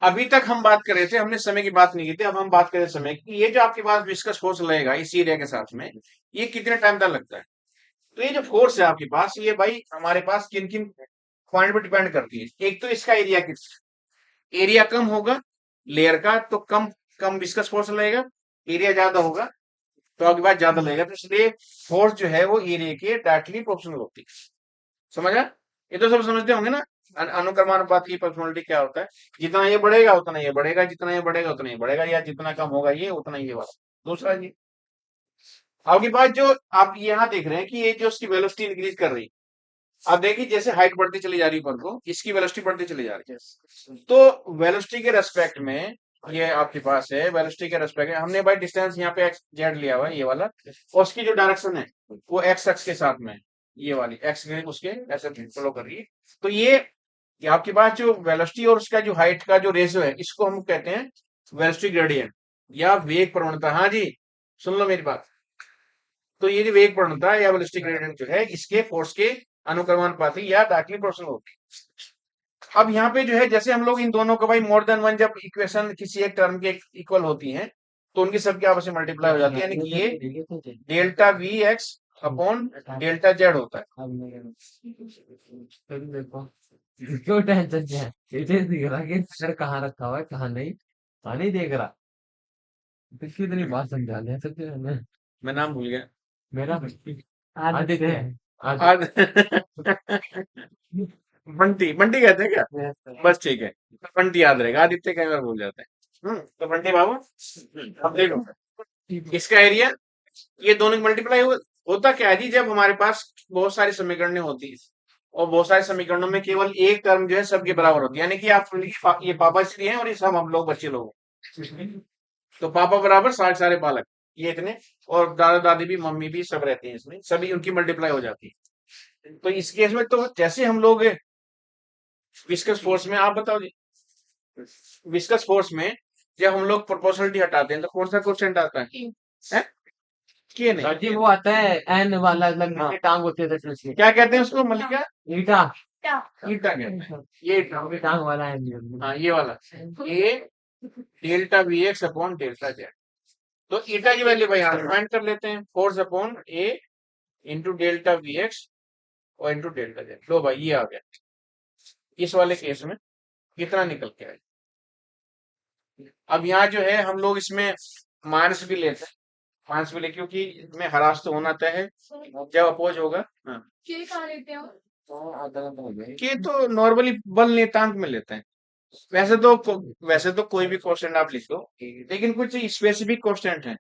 अभी तक हम बात कर रहे थे, हमने समय की बात नहीं की थी, अब हम बात करें समय की। ये जो आपके पास विस्कस फोर्स लगेगा इस एरिया के साथ में, ये कितने टाइम तक लगता है। तो ये जो फोर्स है आपके पास, ये भाई हमारे पास किन किन पॉइंट पर डिपेंड करती है। एक तो इसका एरिया, किस एरिया कम होगा लेयर का तो कम कम विस्कस फोर्स लगेगा, एरिया ज्यादा होगा तो आपके पास ज्यादा लगेगा, तो इसलिए फोर्स जो है वो एरिया के डायरेक्टली प्रोपोर्शनल होती है। समझा? ये तो सब समझते होंगे ना। अनुक्रमानुपात की पर्सनैलिटी क्या होता है, जितना ये बढ़ेगा उतना ये बढ़ेगा, जितना ये बढ़ेगा उतना ये बढ़ेगा, या जितना कम होगा ये उतना ये वाला। दूसरा जी, आपके पास जो आप यहाँ देख रहे हैं कि ये जो उसकी वेलोसिटी इंक्रीज कर रही है, आप देखिए जैसे हाइट बढ़ती चली जा रही है पर को, इसकी वेलोसिटी बढ़ती चली जा रही है। तो वेलोसिटी के रेस्पेक्ट में ये आपके पास है, वेलोसिटी के रेस्पेक्ट में हमने भाई डिस्टेंस यहाँ पे एक्स जेड लिया हुआ है ये वाला, और उसकी जो डायरेक्शन है वो एक्स एक्स के साथ में है, ये वाली एक्स के उसके ऐसे फॉलो कर रही है। तो ये आपके पास जो वेलोसिटी और उसका जो हाइट का जो रेशियो है, इसको हम कहते हैं वेलोसिटी ग्रेडियंट या वेग प्रवणता। हाँ जी, सुन लो मेरी बात। तो ये जो वेग प्रवणता या वेलोसिटी ग्रेडियंट जो है, इसके फोर्स के अनुक्रमानुपाती या डायरेक्टली प्रोपोर्शनल होती है। अब यहाँ पे जो है, जैसे हम लोग इन दोनों का भाई मोर देन वन जब इक्वेशन किसी एक टर्म के इक्वल होती हैं, तो उनकी सबकी आपस में मल्टीप्लाई हो जाती है, यानी कि ये delta we x upon delta Z होता है। देखो क्यों टेंशन है, इसे दिख रहा कि सर कहाँ रखा हुआ है कहाँ नहीं, हाँ नहीं देख रहा। तो क्यों इतनी बात समझा लिया सर तुमने? मैं नाम भूल गया। मेरा आदित्य है। आज बंटी बंटी कहते हैं क्या? बस ठीक है, तो बंटी याद रहेगा, आदित्य कई बार भूल जाते हैं। तो बंटी बाबू, अब देखो इसका एरिया, ये दोनों की मल्टीप्लाई होता क्या है जी, जब हमारे पास बहुत सारी समीकरणें होती है और बहुत सारे समीकरणों में केवल एक टर्म जो है सबके बराबर होती है, यानी कि आप समझिए ये पापा श्री हैं और ये सब हम लोग बच्चे लोग हैं। तो पापा बराबर सारे सारे बालक, ये इतने, और दादा दादी भी मम्मी भी सब रहते हैं इसमें, सभी उनकी मल्टीप्लाई हो जाती है। तो इस केस में तो जैसे हम लोग विस्कस फोर्स में, आप बताओ जी, विस्कस फोर्स में जब हम लोग प्रोपोर्शनलिटी हटाते हैं तो कौन सा क्वेश्चन आता है? हैं? के नहीं, सर जी वो आता है एन वाला लंबी सी टांग होती है सर उसकी। क्या कहते हैं उसको मल्लिका? ईटा। ईटा कहते हैं, ये ईटा। लंबी टांग वाला है। हाँ ये वाला, ये delta we x upon delta Z. तो ईटा की वैल्यू भाई यहाँ फाइंड कर लेते हैं, force upon A into delta we x और इंटू डेल्टा जेड। लो भाई ये आ गया। इस वाले केस में कितना निकल के आया? अब यहाँ जो है हम लोग इसमें माइनस भी लेते हैं, माइनस भी ले, क्योंकि इसमें हरास तो होना तय है जब अपोज होगा। हाँ, के कहाँ लेते हो? के तो नॉर्मली बल नियतांक में लेते हैं। वैसे तो कोई भी कांस्टेंट आप लिख लो, लेकिन कुछ स्पेसिफिक कांस्टेंट है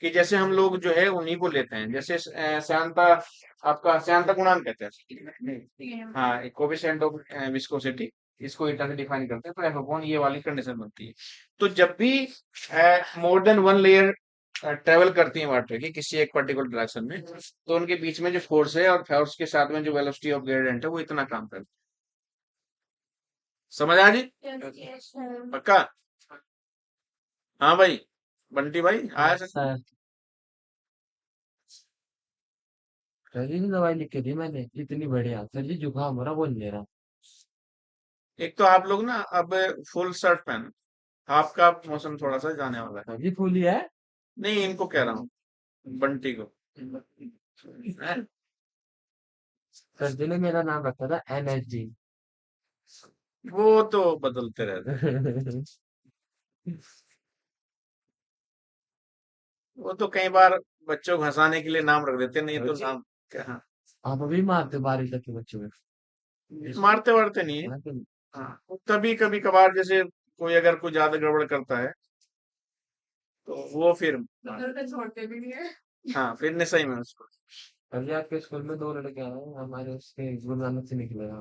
कि जैसे हम लोग जो है उन्हीं को लेते हैं, जैसे श्यानता, आपका श्यानता गुणांक कहते हैं। हाँ, कोएफिशिएंट ऑफ विस्कोसिटी, इसको ईटा से डिफाइन करते हैं, तो एफ अपॉन ये वाली कंडीशन बनती है। तो जब भी more than one layer travel करती है वाटर की किसी एक पर्टिकुलर डायरेक्शन में, तो उनके बीच में जो फोर्स है और फोर्स के साथ में जो वेलोसिटी ऑफ ग्रेडियंट है वो इतना काम करता है। समझ आ जी? पक्का? हाँ भाई, बंटी भाई आया सर? सर सर जी ने दवाई लिख के दी मैंने इतनी बढ़िया, सर जी जुकाम हो रहा बोल ले रहा। एक तो आप लोग ना अब फुल शर्ट पहनो, आपका मौसम थोड़ा सा जाने वाला है। सर जी फूली है। नहीं, इनको कह रहा हूँ, बंटी को। सर जी ने मेरा नाम रखा था NSG। वो तो बदलते रहते हैं, वो तो कई बार बच्चों को हंसाने के लिए नाम रख देते हैं, नहीं तो नाम क्या। हाँ, आप अभी मारते बारिश तक के बच्चों में। मारते वारते नहीं है। हाँ, तो हाँ, कभी कभी कभार जैसे कोई अगर कोई ज्यादा गड़बड़ करता है तो वो फिर, घर पे छोड़ते भी नहीं है। हाँ फिर नहीं सही में उसको। सर जी आपके स्कूल में 2 लड़के हैं हमारे उसके गुरु नानक से निकले हैं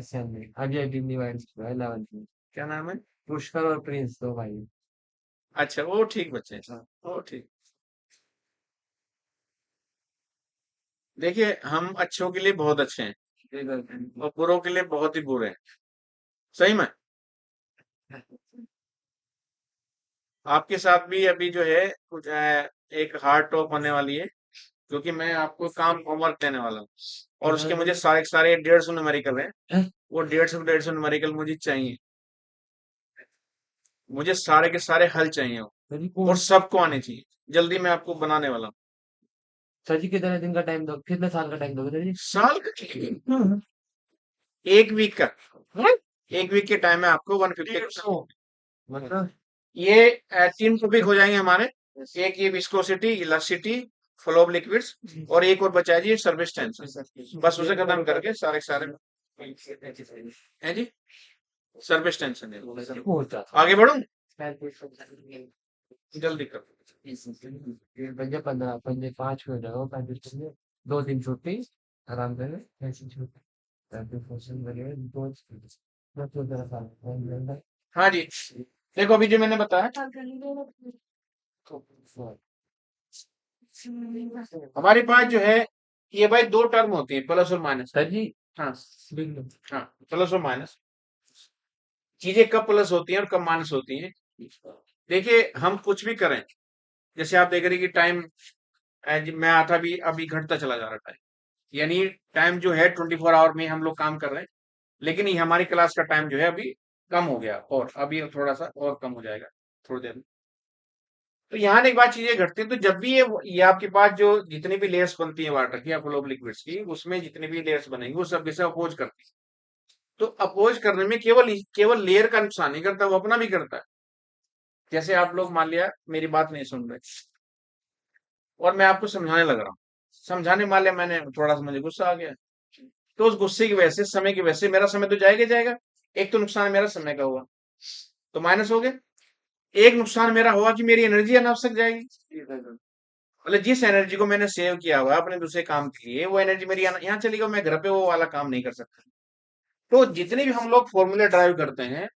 SN में, अभी अभी डिवाइड 11th में। क्या नाम है? पुष्कर और प्रिंस 2 भाई। अच्छा, वो ठीक बच्चे हैं, वो ठीक। देखिए हम अच्छों के लिए बहुत अच्छे हैं और बुरों के लिए बहुत ही बुरे हैं, सही में। आपके साथ भी अभी जो है कुछ एक हार्ड टॉक होने वाली है, क्योंकि मैं आपको काम होमवर्क देने वाला हूँ और उसके मुझे सारे के सारे 150 न्यूमेरिकल हैं। वो 150 न्यूमेरिकल मुझे चाहिए, मुझे सारे के सारे हल चाहिए वो, सर जी और कौन? सबको आने चाहिए। जल्दी मैं आपको बनाने वाला हूँ। सर जी कितने दिन का टाइम दो, कितने साल का टाइम दोगे सर जी? साल का, एक वीक का, एक वीक के टाइम में आपको 150 क्वेश्चन, मतलब ये 3 टॉपिक हो जाएंगे हमारे। एक ये viscosity, elasticity, flow of liquids, और एक और बचा है जी सर्फेस टेंशन। बस उसे खत्म करके सारे के सारे है जी सर्फेस टेंशन है। होता आगे बढ़ूं, जल्दी कर। पंजे 15 पंजे 5 हो जाओ 35 पंजे 2 दिन छुट्टी आराम करें ऐसी छुट्टी 35% लगेगा 2 हाँ जी, देखो अभी जो मैंने बताया, हमारे पास जो है ये भाई 2 टर्म होती है, प्लस और माइनस। सर जी हाँ बिल्कुल हाँ, प्लस और माइनस चीजें कब प्लस होती हैं और कब माइनस होती हैं। देखिए हम कुछ भी करें, जैसे आप देख रहे हैं कि टाइम मैं आता भी अभी घटता चला जा रहा है टाइम, यानी टाइम जो है 24 आवर में हम लोग काम कर रहे हैं, लेकिन ये हमारी क्लास का टाइम जो है अभी कम हो गया, और अभी थोड़ा सा और कम हो जाएगा थोड़ी देर में। तो यहाँ एक बात चीजें घटती है, तो जब भी ये आपके पास जो जितनी भी लेयर्स बनती है वाटर की या फ्लो ऑफ लिक्विड्स की, उसमें जितनी भी लेयर्स बनेंगी वो सब इसे अपोज करती है। तो अपोज करने में केवल केवल लेयर का नुकसान नहीं करता, वो अपना भी करता है। जैसे आप लोग मान लिया मेरी बात नहीं सुन रहे और मैं आपको समझाने लग रहा हूँ, समझाने मान लिया मैंने थोड़ा सा मुझे गुस्सा आ गया, तो उस गुस्से की वजह से, समय की वजह से मेरा समय तो जाएगा ही जाएगा। एक तो नुकसान मेरा समय का हुआ, तो माइनस हो गया। एक नुकसान मेरा हुआ कि मेरी एनर्जी अनावश्यक जाएगी, मतलब जिस एनर्जी को मैंने सेव किया हुआ अपने दूसरे काम के लिए, वो एनर्जी मेरी यहाँ चली गई, मैं घर पे वो वाला काम नहीं कर सकता। तो जितने भी हम लोग फॉर्मूले ड्राइव करते हैं,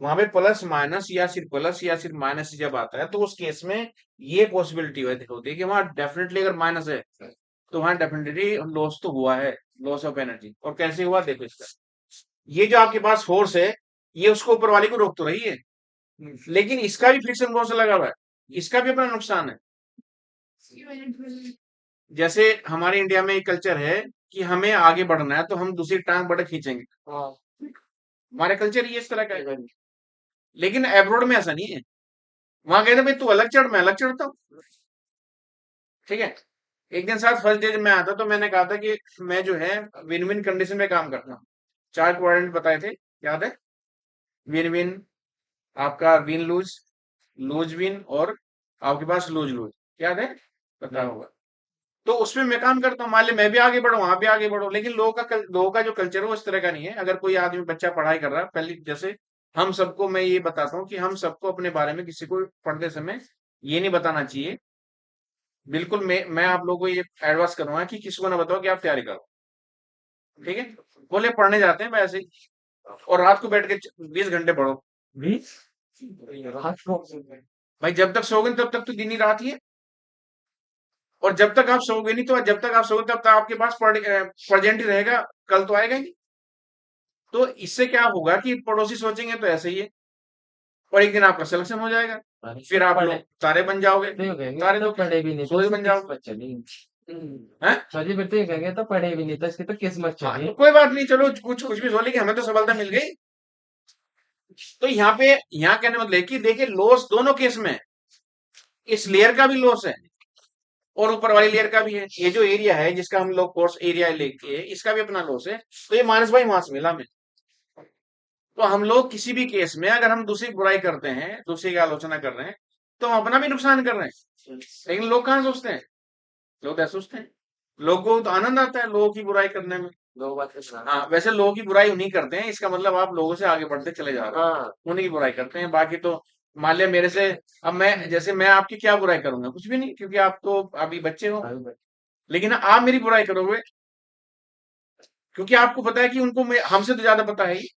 वहां पे प्लस माइनस या सिर्फ प्लस या सिर्फ माइनस जब आता है, तो उस केस में ये पॉसिबिलिटी होती है कि वहां डेफिनेटली अगर माइनस है, तो वहां डेफिनेटली लॉस तो हुआ है, लॉस ऑफ एनर्जी। और कैसे हुआ देखो इसका, ये जो आपके पास फोर्स है, ये उसको ऊपर वाले को रोक तो रही है, लेकिन इसका भी फ्रिक्शन फोर्स लगा हुआ है, इसका भी अपना नुकसान है। जैसे हमारे इंडिया में एक कल्चर है कि हमें आगे बढ़ना है तो हम दूसरी टांग बड़े खींचेंगे, हमारा कल्चर ये इस तरह का है। लेकिन अब्रॉड में ऐसा नहीं है, वहां कहते भाई तू अलग चढ़, मैं अलग चढ़ता हूँ, ठीक है। एक दिन साथ फर्स्ट डे जब मैं आता तो मैंने कहा था कि मैं जो है विन विन कंडीशन में काम करता हूँ। 4 क्वाड्रेंट बताए थे, याद है? विन विन, आपका विन लूज, लूज विन, और आपके पास लूज लूज, याद है? पता होगा। तो उसमें मैं काम करता हूँ, मान ली मैं भी आगे बढ़ूँ, आप भी आगे बढ़ो, लेकिन लोगों का जो कल्चर है वो इस तरह का नहीं है। अगर कोई आदमी बच्चा पढ़ाई कर रहा है, पहले जैसे हम सबको, मैं ये बताता हूँ कि हम सबको अपने बारे में किसी को पढ़ते समय ये नहीं बताना चाहिए। बिल्कुल मैं आप लोगों को ये एडवाइस करूंगा कि किसी को ना बताओ कि आप तैयारी करो, ठीक है। बोले पढ़ने जाते हैं वैसे ही, और रात को बैठ के 20 घंटे पढ़ो। 20 रात को भाई जब तक सोओगे तब तक तो दिन ही रात ही है, और जब तक आप सोओगे नहीं, तो जब तक आप सोओगे तब तक आपके पास प्रेजेंट ही रहेगा, कल तो आएगा ही नहीं। तो इससे क्या होगा कि पड़ोसी सोचेंगे तो ऐसे ही है, और एक दिन आपका सिलेक्शन हो जाएगा, फिर आप लोग तारे बन जाओगे, तो ये कहेंगे तारे तो तो पढ़े भी नहीं तो सूरज इसकी बन जाओगे। किस्मत चली हैं? सर फिर तो ये कहेंगे तो पढ़े भी नहीं तो इसकी तो किस्मत हाँ, चली तो कोई बात नहीं, चलो कुछ कुछ भी हो, लेकिन हमें तो सफलता मिल गई। तो यहाँ पे, यहाँ कहने मतलब है कि देखिए लॉस दोनों केस में है। इस लेयर का भी लॉस है और ऊपर वाली लेयर का भी है। ये जो एरिया है जिसका हम लोग कोर्स एरिया लेके, इसका भी अपना लॉस है। तो ये माइनस बाई मास मिला हमें। तो हम लोग किसी भी केस में अगर हम दूसरी की बुराई करते हैं, दूसरी की आलोचना कर रहे हैं, तो हम अपना भी नुकसान कर रहे हैं। लेकिन लोग कहाँ सोचते हैं, लोग ऐसे सोचते हैं, लोगों को तो आनंद आता है लोगों की बुराई करने में। दो बातें सुना हाँ, वैसे लोगों की बुराई उन्हीं करते हैं, इसका मतलब आप लोगों से आगे बढ़ते चले जा रहे हो, हाँ उन्हीं की बुराई करते हैं। बाकी तो मान लिया मेरे से, अब मैं जैसे मैं आपकी क्या बुराई करूंगा, कुछ भी नहीं, क्योंकि आप तो अभी बच्चे हो। लेकिन आप मेरी बुराई करोगे, क्योंकि आपको पता है कि उनको हमसे तो ज्यादा पता है ही।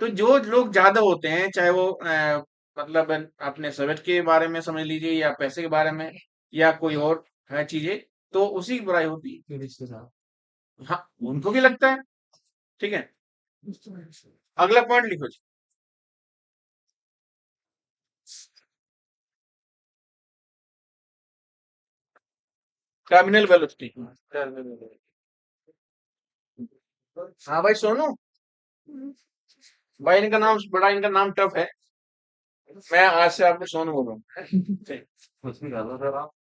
तो जो लोग ज्यादा होते हैं, चाहे वो मतलब अपने सेहत के बारे में समझ लीजिए, या पैसे के बारे में, या कोई और है चीजें, तो उसी की बुराई होती फिर रिश्तेदार है। हाँ, उनको भी लगता है, ठीक है। अगला पॉइंट लिखो जी, टर्मिनल वेलोसिटी। हाँ भाई सोनू, भाई इनका नाम बड़ा, इनका नाम टफ है। मैं आज से आपको सोनू बोल रहा हूँ। कुछ भी कर लो सर आप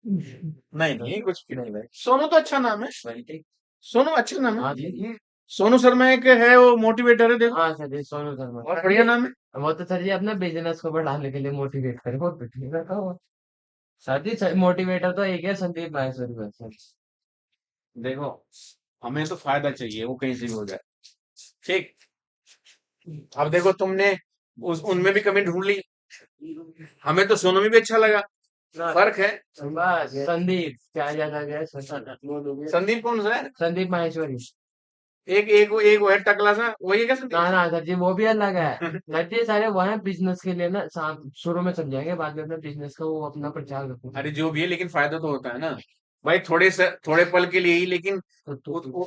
नहीं नहीं, कुछ भी नहीं भाई सोनू तो अच्छा नाम है, भाई ठीक सोनू अच्छा नाम हाँ है। जी सोनू शर्मा एक है, वो मोटिवेटर है, देखो हाँ सर जी सोनू शर्मा बहुत बढ़िया नाम है। वो तो सर जी अपने बिजनेस को बढ़ाने के लिए मोटिवेट करे, वो कुछ नहीं करता वो। सर जी मोटिवेटर तो एक है, संदीप माहेश्वरी बस सर। देखो, हमें तो फायदा चाहिए, वो कहीं से भी हो जाए। ठीक। अब देखो तुमने उस उनमें भी कमी ढूंढ ली, हमें तो सोनू में भी अच्छा लगा। फर्क है। बस संदीप क्या ज्यादा गया संदीप कौन सा है? संदीप माहेश्वरी। एक वो है टकला सा, वही है क्या ना संदीप? ना सर जी वो भी अलग है। सर जी सारे वो है बिजनेस के लिए ना, शुरू में समझाएंगे, बाद में अपना बिजनेस का वो अपना प्रचार करते अरे जो भी है, लेकिन फायदा तो होता है ना भाई, थोड़े पल के लिए ही, लेकिन हैं।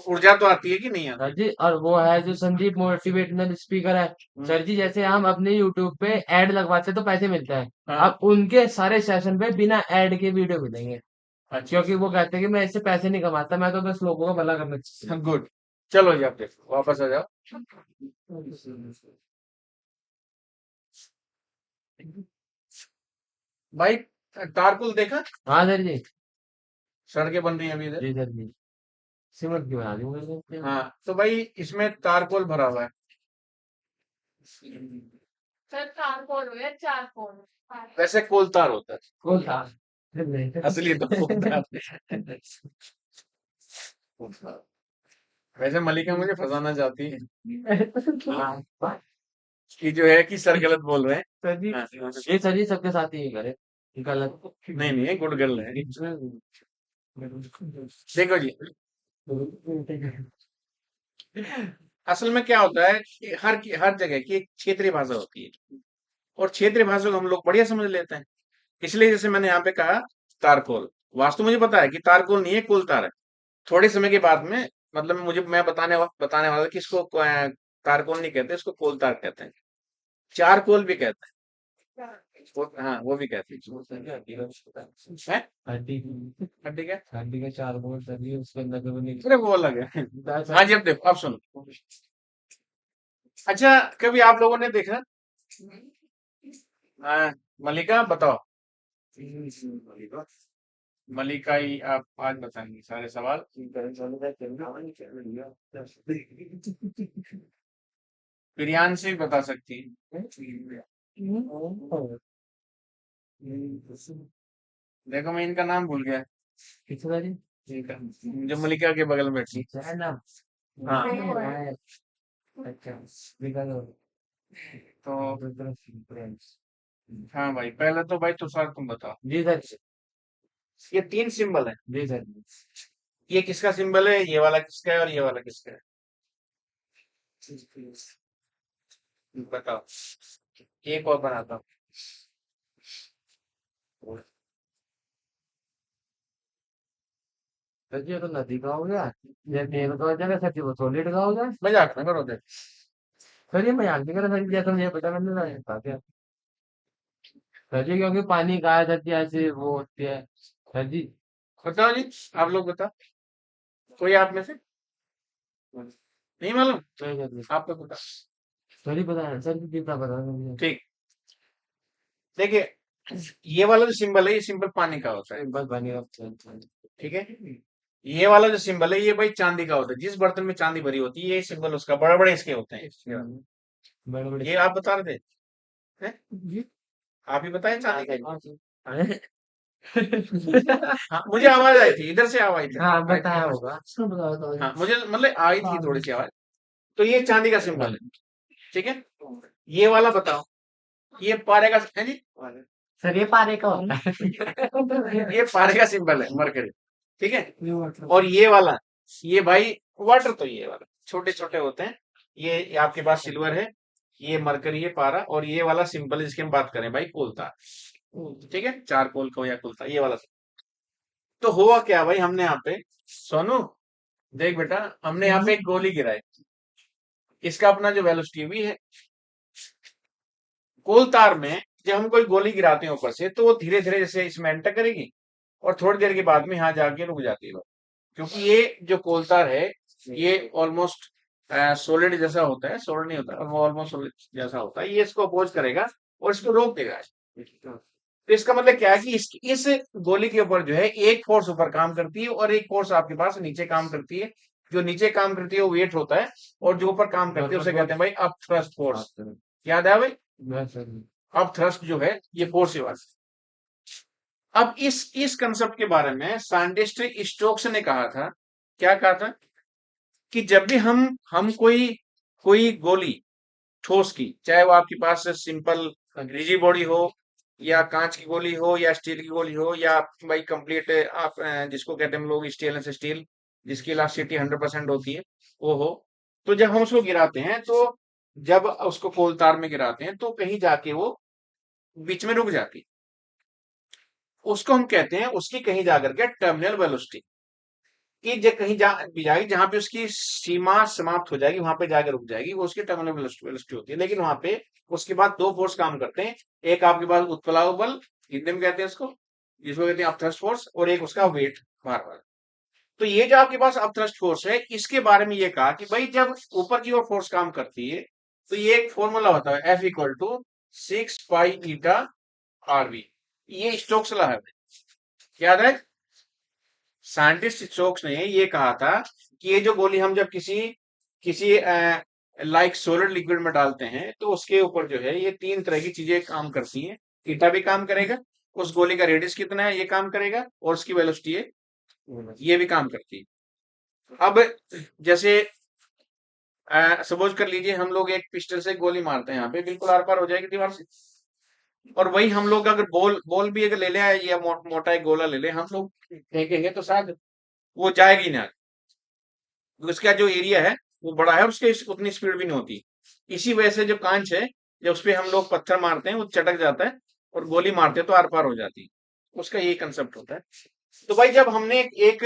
ऊर्जा तो आती है कि नहीं सर आती? जी और वो है जो संदीप मोटिवेशनल स्पीकर है। हम्म, सर जी जैसे हम अपने यूट्यूब पे ऐड लगवाते हैं तो पैसे मिलते हैं। हाँ। अब उनके सारे सेशन पे बिना ऐड के वीडियो मिलेंगे, अच्छा क्योंकि वो कहते हैं कि मैं इससे पैसे नहीं कमाता, मैं तो बस लोगों का भला करना चाहता अच्छा, गुड। चलो जी, आप देखो, वापस आ जाओ। हूँ। भाई, तारकुल देखा? हाँ सर जी। सड़कें बन रही हैं अभी इधर। जी सर जी। सिमट की बना दी मुझे। हाँ, तो भाई इसमें तारकोल भरा हुआ है। सर चारकोल हो या चारकोल? वैसे कोलतार होता कौन था? है, असली तो कोलतार। वैसे मलिका मुझे फंसाना चाहती है कि जो है कि सर गलत बोल रहे हैं। सर जी हाँ, ये सर जी सबके साथ ही करे गलत। नहीं नहीं, गुड गर्ल है। देखो जी, असल में क्या होता है कि हर जगह की एक क्षेत्रीय भाषा होती है, और क्षेत्रीय भाषा को हम लोग बढ़िया समझ लेते हैं। इसलिए जैसे मैंने यहाँ पे कहा तारकोल, वास्तु मुझे पता है कि तारकोल नहीं है, कोलतार है। थोड़े समय के बाद में, मतलब मुझे मैं बताने वाला कि इसको तारकोल नहीं कहते, इसको कोलतार कहते हैं। चारकोल भी कहते हाँ, वो भी कहते हैं। हड्डी हाँ, ठीक है। हड्डी का चार बोर्ड सर जी उसके अंदर जो नहीं अरे वो अलग है। सर हाँ जी, अब देखो, अब सुनो। अच्छा, कभी आप लोगों ने देखा, मलिका बताओ, मलिका ही आप आज बताएंगी सारे सवाल। प्रियांशी भी बता सकती है। देखो, मैं इनका नाम भूल गया। कितना जी? इनका, जो मलिका के बगल में बैठी। चैनल। हाँ, अच्छा निकालो। तो हाँ भाई, पहले तो भाई तुषार तुम बताओ। जी सर। ये 3 सिंबल है। जी सर। ये किसका सिंबल है, ये वाला किसका है, और ये वाला किसका है? बताओ। एक और बनाता हूँ। सर जी ये तो नदी का हो गया, ये तेल का हो जाएगा सर जी, वो सॉलिड का हो जाए। मजाक ना करो, देख। सर ये मजाक नहीं कर रहा सर जी, जैसा मुझे पता मैंने ना बता दिया सर जी, क्योंकि पानी का है सर जी, ऐसे वो होती है सर जी। बताओ जी, आप लोग बताओ, कोई आप में से नहीं मालूम? नहीं सर जी। आपको पता? सर जी पता है सर जी, जितना पता है मुझे। ठीक। देखिए, ये वाला जो सिंबल है, ये सिंबल पानी का होता है। बस पानी का। ठीक है। ये वाला जो सिंबल है, ये भाई चांदी का होता है। जिस बर्तन में चांदी भरी होती है, ये सिंबल उसका बड़े बड़े इसके होते हैं। बड़े बड़े। ये आप बता रहे थे, हैं? आप ही बताए चांदी का। हाँ, मुझे आवाज आई थी, इधर से आवाज थी। हाँ बताया होगा। हाँ, मुझे मतलब आई थी थोड़ी सी आवाज। तो ये चांदी का सिंबल है। ठीक है। ये वाला बताओ, ये पारे का है जी। सर ये पानी का होता है। ये पारे का सिंबल है, मरकरी। ठीक है। और ये वाला, ये भाई वाटर, तो ये वाला छोटे छोटे होते हैं। ये आपके पास सिल्वर है, ये मरकरी है, पारा, और ये वाला सिंबल जिसकी हम बात करें भाई, कोलता। ठीक है, चार कोल को या कोलता, ये वाला। तो हुआ क्या भाई, हमने यहाँ पे, सोनू देख बेटा, हमने यहाँ पे एक गोली गिराई। इसका अपना जो वेलोसिटी भी है, कोलतार में जब हम कोई गोली गिराते हैं ऊपर से, तो वो धीरे धीरे जैसे इसमें एंटर करेगी, और थोड़ी देर के बाद में यहाँ जाके रुक जाती है। क्योंकि ये जो कोलतार है, ये ऑलमोस्ट सॉलिड जैसा होता है, सॉलिड नहीं होता, वो ऑलमोस्ट सॉलिड जैसा होता है। ये इसको अपोज करेगा और इसको रोक देगा। तो इसका मतलब क्या है कि इस गोली के ऊपर जो है एक फोर्स ऊपर काम करती है, और एक फोर्स आपके पास नीचे काम करती है। जो नीचे काम करती है वो वेट होता है, और जो ऊपर काम करती है उसे कहते हैं भाई अप थ्रस्ट फोर्स। याद है भाई? अब थ्रस्ट जो है ये फोर्स से वाला। अब इस कंसेप्ट के बारे में साइंटिस्ट स्टोक्स ने कहा था, क्या कहा था कि जब भी हम कोई कोई गोली ठोस की, चाहे वो आपके पास सिंपल ग्रीजी बॉडी हो या कांच की गोली हो या स्टील की गोली हो या भाई कंप्लीट आप जिसको कहते हैं हम लोग स्टेनलेस स्टील, जिसकी इलास्टिसिटी 100% होती है, वो हो। तो जब हम उसको गिराते हैं तो जब उसको कोल तार में गिराते हैं तो कहीं जाके वो बीच में रुक जाती है। उसको हम कहते हैं, उसकी कहीं जाकर के टर्मिनल वेलोसिटी, कि जब कहीं भी जाएगी जहां पे उसकी सीमा समाप्त हो जाएगी वहां पे जाकर रुक जाएगी, वो उसकी टर्मिनल वेलोसिटी होती है। लेकिन वहां पे उसके बाद दो फोर्स काम करते हैं, एक आपके पास उत्प्लाव बल, हिंदी में कहते हैं इसको, जिसको कहते हैं अपथ्रस्ट फोर्स, और एक उसका वेट, भार वाला। तो ये जो आपके पास अपथ्रस्ट फोर्स है, इसके बारे में ये कहा कि भाई जब ऊपर की ओर फोर्स काम करती है तो ये एक फॉर्मूला होता है, F equal to 6 pi eta RV। ये स्टोक्स लॉ है, याद है। साइंटिस्ट स्टोक्स ने ये कहा था कि ये जो गोली हम जब किसी किसी लाइक सोलिड लिक्विड में डालते हैं तो उसके ऊपर जो है ये तीन तरह की चीजें काम करती हैं। ईटा भी काम करेगा, उस गोली का रेडियस कितना है ये काम करेगा, और उसकी वेलोसिटी है ये भी काम करती है। अब जैसे सपोज कर लीजिए हम लोग एक पिस्टल से गोली मारते हैं, यहाँ पे बिल्कुल आर पार हो जाएगी दीवार से। और वही हम लोग अगर बॉल बॉल भी अगर ले ले या मोटा एक गोला ले ले, हम लोग फेंकेंगे तो शायद वो जाएगी ना, उसका जो एरिया है वो बड़ा है और उसके उतनी स्पीड भी नहीं होती। इसी वजह से जो कांच है, जब उस पे हम लोग पत्थर मारते हैं वो चटक जाता है, और गोली मारते हैं तो आर पार हो जाती है। उसका ये कंसेप्ट होता है। तो भाई जब हमने एक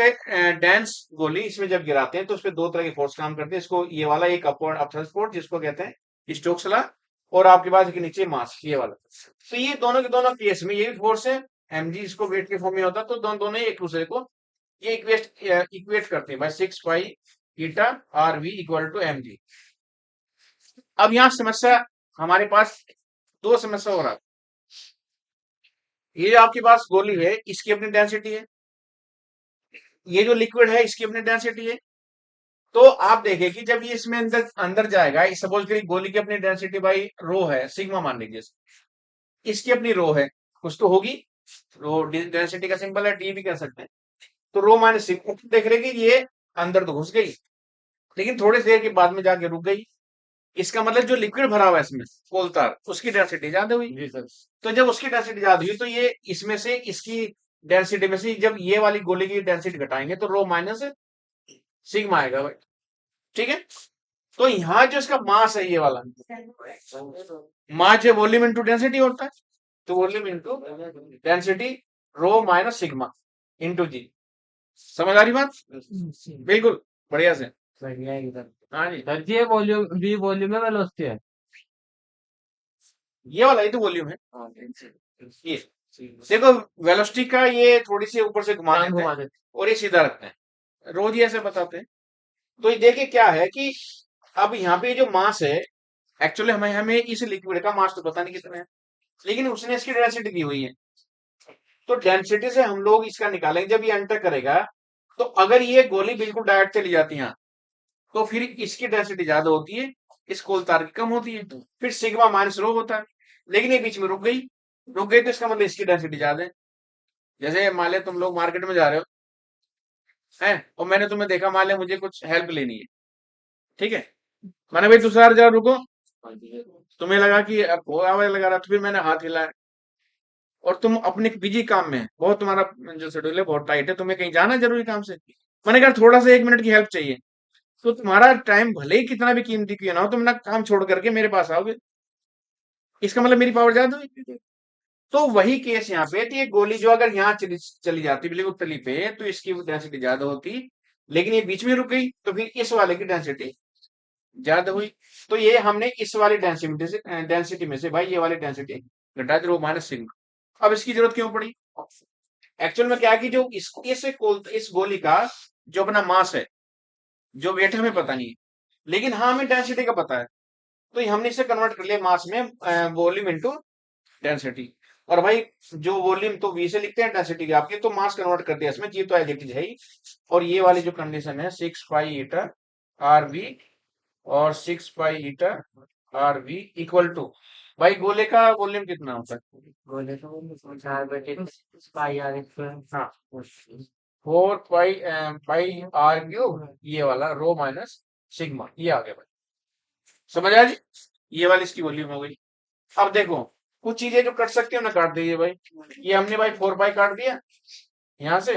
डेंस गोली इसमें जब गिराते हैं तो उसपे दो तरह के फोर्स काम करते हैं। इसको ये वाला एक अपवर्ड अपथ्रस्ट फोर्स जिसको कहते हैं स्टोक्स लॉ, और आपके पास के नीचे मास ये वाला। तो ये दोनों के दोनों केस में ये भी फोर्स है, mg इसको वेट के फॉर्म में होता है, तो दोनों ही एक दूसरे को ये इक्वेट करते हैं भाई 6 pi eta RV equal to mg। अब यहाँ समस्या हमारे पास दो समस्या हो रहा है। ये जो आपके पास गोली है इसकी अपनी डेंसिटी है, ये जो लिक्विड है इसकी अपनी डेंसिटी है। तो आप देखें कि जब ये इसमें अंदर अंदर जाएगा, सपोज करिए गोली की अपनी डेंसिटी भाई रो है, सिग्मा मान लीजिए, इसकी अपनी रो है, कुछ तो होगी। रो डेंसिटी का सिंबल है, डी भी कह सकते हैं। तो रो माइनस सिग्मा, देख रहे कि ये अंदर तो घुस गई लेकिन थोड़ी देर के बाद में जाके रुक गई। इसका मतलब जो लिक्विड भरा हुआ है इसमें कोलतार, उसकी डेंसिटी ज्यादा हुई। जी सर। तो जब उसकी डेंसिटी ज्यादा हुई तो ये इसमें से इसकी डेंसिटी में से जब ये वाली गोली की डेंसिटी घटाएंगे तो रो माइनस सिग्मा आएगा भाई, ठीक है। तो यहाँ जो इसका मास है ये वाला मास जो वॉल्यूम इंटू डेंसिटी होता है, तो volume into density rho minus sigma into G. समझ आ रही बात? बिल्कुल बढ़िया से। बढ़िया एकदम। हाँ जी, सर जी ये वॉल्यूम v वॉल्यूम है वेलोसिटी है। ये वाला ही तो वॉल्यूम है। ये देखो वेलोसिटी का ये थोड़ी सी ऊपर से घुमा टांग देते हैं घुमा देते और ये सीधा रखते हैं, रोज ही ऐसे बताते हैं। तो ये देखिए क्या है कि अब यहाँ पे जो मास है, एक्चुअली हमें हमें इस लिक्विड का मास तो पता नहीं कितना है, लेकिन उसने इसकी डेंसिटी दी हुई है। तो डेंसिटी से हम लोग इसका निकालेंगे, जब ये एंटर करेगा तो अगर ये गोली बिल्कुल डायरेक्ट चली जाती है तो फिर इसकी डेंसिटी ज्यादा होती है, इस कोल तार की कम होती है, फिर सिग्मा माइनस रो होता है। लेकिन ये बीच में रुक गई तो इसका मतलब इसकी डेंसिटी ज्यादा है। जैसे मान लिया तुम लोग मार्केट में जा रहे हो हैं, और मैंने तुम्हें देखा, मान लिया मुझे कुछ हेल्प लेनी है, ठीक है, मैंने भाई दूसरा जरा रुको, तुम्हें लगा कि अब वो आवाज लगा रहा, तो फिर मैंने हाथ हिलाया, और तुम अपने बिजी काम में हैं, बहुत तुम्हारा जो शेड्यूल है बहुत टाइट है, तुम्हें कहीं जाना है जरूरी काम से, मैंने कहा थोड़ा सा 1 मिनट की हेल्प चाहिए, तो तुम्हारा टाइम भले ही कितना भी कीमती क्यों ना हो, तुम ना काम छोड़ करके मेरे पास आओगे, इसका मतलब मेरी पावर ज्यादा हुई। तो वही केस यहाँ पे थी, ये गोली जो अगर यहाँ चली चली जाती बिल्कुल तली पे तो इसकी डेंसिटी ज्यादा होती, लेकिन ये बीच में रुक गई तो फिर इस वाले की डेंसिटी ज्यादा हुई। तो ये हमने इस वाली डेंसिटी में से भाई ये वाली डेंसिटी घटा दी, रो माइनस सिग्मा। अब इसकी जरूरत क्यों पड़ी? एक्चुअल में क्या है कि जो इस गोली का जो अपना मास है, जो वेट हमें पता नहीं है, लेकिन हाँ हमें डेंसिटी का पता है। तो ये हमने इसे कन्वर्ट कर लिया मास में, वॉल्यूम इंटू डेंसिटी। और भाई जो वॉल्यूम तो वी से लिखते हैं, डेंसिटी आपकी तो मास कन्वर्ट कर दिया इसमें, जी तो एज इट इज है ही। और ये वाली जो कंडीशन है 6 पाई ईटा RV और 6 pi eta RV equal to भाई गोले का वॉल्यूम कितना होता है? गोले का 4/2 हाँ, 4 पाई ये वाला रो माइनस सिग्मा, ये आ गया भाई। समझ आ जी? ये वाली इसकी वॉल्यूम हो गई। अब देखो, कुछ चीजें जो कट सकती है ना काट दीजिए भाई। ये हमने भाई 4 पाई काट दिया यहाँ से,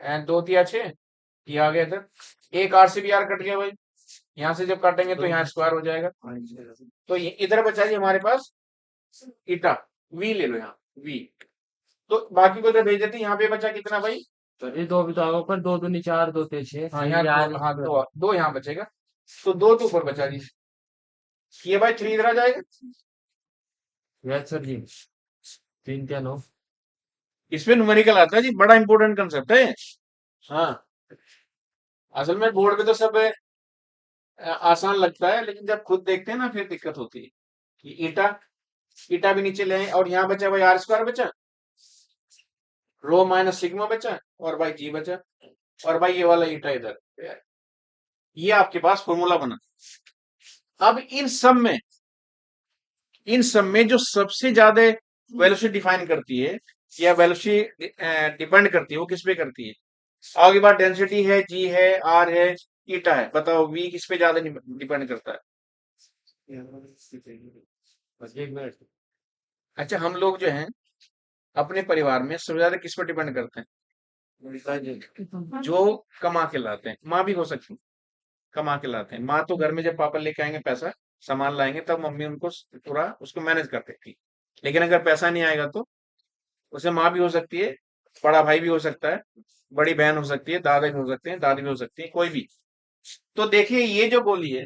एंड 2 तिया 6, ये आ गया इधर। एक आर से भी आर कट गया भाई, यहाँ से जब काटेंगे तो यहाँ स्क्वायर हो जाएगा। तो ये इधर बचा जी हमारे पास ईटा, वी ले लो यहाँ, वी। तो बाकी को तो भेज देते, यहाँ पे बचा कितना भाई? तो ये 2 भी तो आगे ऊपर, 2 दूनी 4, 2 ते 6, हाँ यहाँ हाँ दो यहाँ बचेगा, तो 2 तो ऊपर बचा जी। ये भाई 3 इधर आ जाएगा। यस सर जी। 3 क्या 9। इसमें न्यूमेरिकल आता है जी, बड़ा इंपॉर्टेंट कंसेप्ट है। हाँ, असल में बोर्ड पे तो सब आसान लगता है, लेकिन जब खुद देखते हैं ना फिर दिक्कत होती है। कि ईटा, ईटा भी नीचे ले आए, और यहाँ बचा भाई आर स्क्वायर बचा, रो माइनस सिग्मा बचा, और भाई जी बचा, और भाई ये वाला ईटा इधर। ये आपके पास फॉर्मूला बना। अब इन सब में जो सबसे ज्यादा वेलोसिटी डिफाइन करती है या वेलोसिटी डिपेंड करती है, वो किस पे करती है? आगे बात डेंसिटी है, जी है, आर है, ईटा है। बताओ वी किस पे ज्यादा डिपेंड करता है? बस 1 मिनट। अच्छा, हम लोग जो हैं अपने परिवार में सबसे ज्यादा किस पर डिपेंड करते हैं? जो कमा के लाते हैं। माँ भी हो सकती है, कमा के लाते हैं। माँ तो घर में जब पापा लेके आएंगे पैसा, सामान लाएंगे, तब मम्मी उनको पूरा उसको मैनेज करती थी। लेकिन अगर पैसा नहीं आएगा तो उसे माँ भी हो सकती है, बड़ा भाई भी हो सकता है, बड़ी बहन हो सकती है, दादा भी हो सकते हैं, दादी भी हो सकती है, कोई भी। तो देखिए ये जो गोली है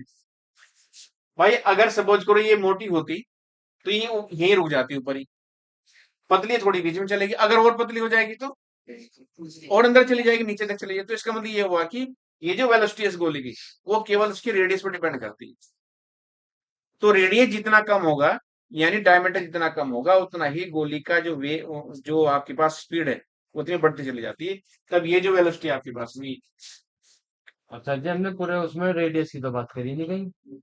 भाई, अगर सपोज करो ये मोटी होती तो ये यहीं रुक जाती ऊपर ही, पतली थोड़ी बीच में चलेगी। अगर और पतली हो जाएगी तो और अंदर चली जाएगी, नीचे तक चली जाएगी। तो इसका मतलब ये हुआ कि ये जो वेलोसिटी है इस गोली की, वो केवल उसकी रेडियस पर डिपेंड करती है। तो रेडियस जितना कम होगा, यानी डायमीटर जितना कम होगा, उतना ही गोली का जो आपके पास स्पीड है उतनी बढ़ती चली जाती है। तब ये जो वेलोसिटी आपके पास वी। और सर जी हमने पूरे उसमें रेडियस की तो बात करी नहीं कहीं।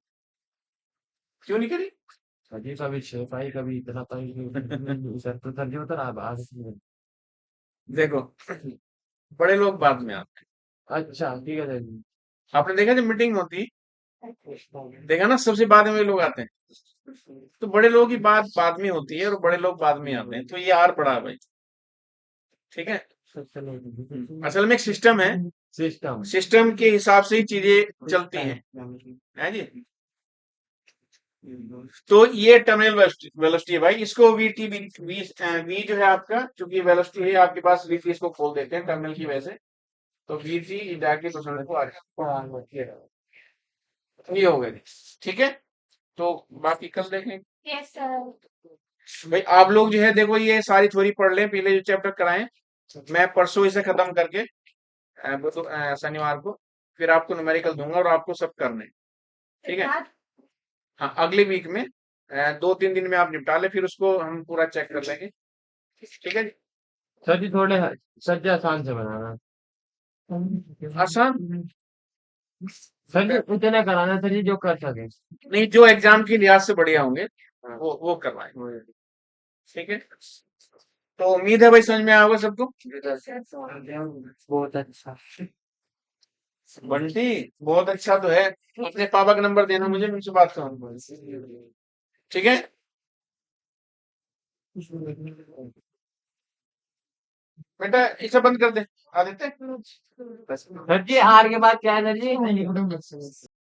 क्यों नहीं करी? सर जी कभी 6 पाई, कभी इतना पाई। सर तो सर जी बता रहा है। देखो, बड़े लोग बाद में आते अच्छा ठीक है सर जी। हैं। आपने देखा जब मीटिंग होती, देखा ना सबसे बाद में लोग आते हैं। तो बड़े लोगों की बात बाद में होती है और बड़े लोग बाद में आते हैं। तो ये आर पड़ा है भाई, ठीक है। असल में एक सिस्टम है, सिस्टम। सिस्टम के हिसाब से ही चीजें चलती हैं, है जी। तो ये टर्मिनल वेलोसिटी है भाई। इसको वी जो है आपका, चूंकि वेलोसिटी है आपके पास, वी इसको खोल देते हैं टर्मिनल की वजह से। तो वी टी जाके तो को आ गया। ये हो गया जी, ठीक है। तो बाकी कल देखेंगे। Yes sir. भाई आप लोग जो है देखो, ये सारी थ्योरी पढ़ लें, पहले जो चैप्टर कराएं। मैं परसों इसे खत्म करके शनिवार को फिर आपको न्यूमेरिकल दूंगा और आपको सब करने हैं, ठीक है। हाँ, अगले वीक में 2-3 दिन में आप निपटा ले, फिर उसको हम पूरा चेक कर लेंगे, ठीक है जी। सर जी थोड़े सर जी आसान से बनाना। आसान सर जी उतना कराना सर जी जो कर सके। नहीं, जो एग्जाम के लिहाज से बढ़िया होंगे वो करवाएं, ठीक है। तो उम्मीद है भाई समझ में आया होगा सबको। बहुत अच्छा। बंटी बहुत अच्छा तो है। अपने पापा का नंबर देना मुझे, मुझसे बात करो, ठीक है। बेटा इसे बंद कर दे, आदित्य। सर जी हार के बाद क्या है सर जी?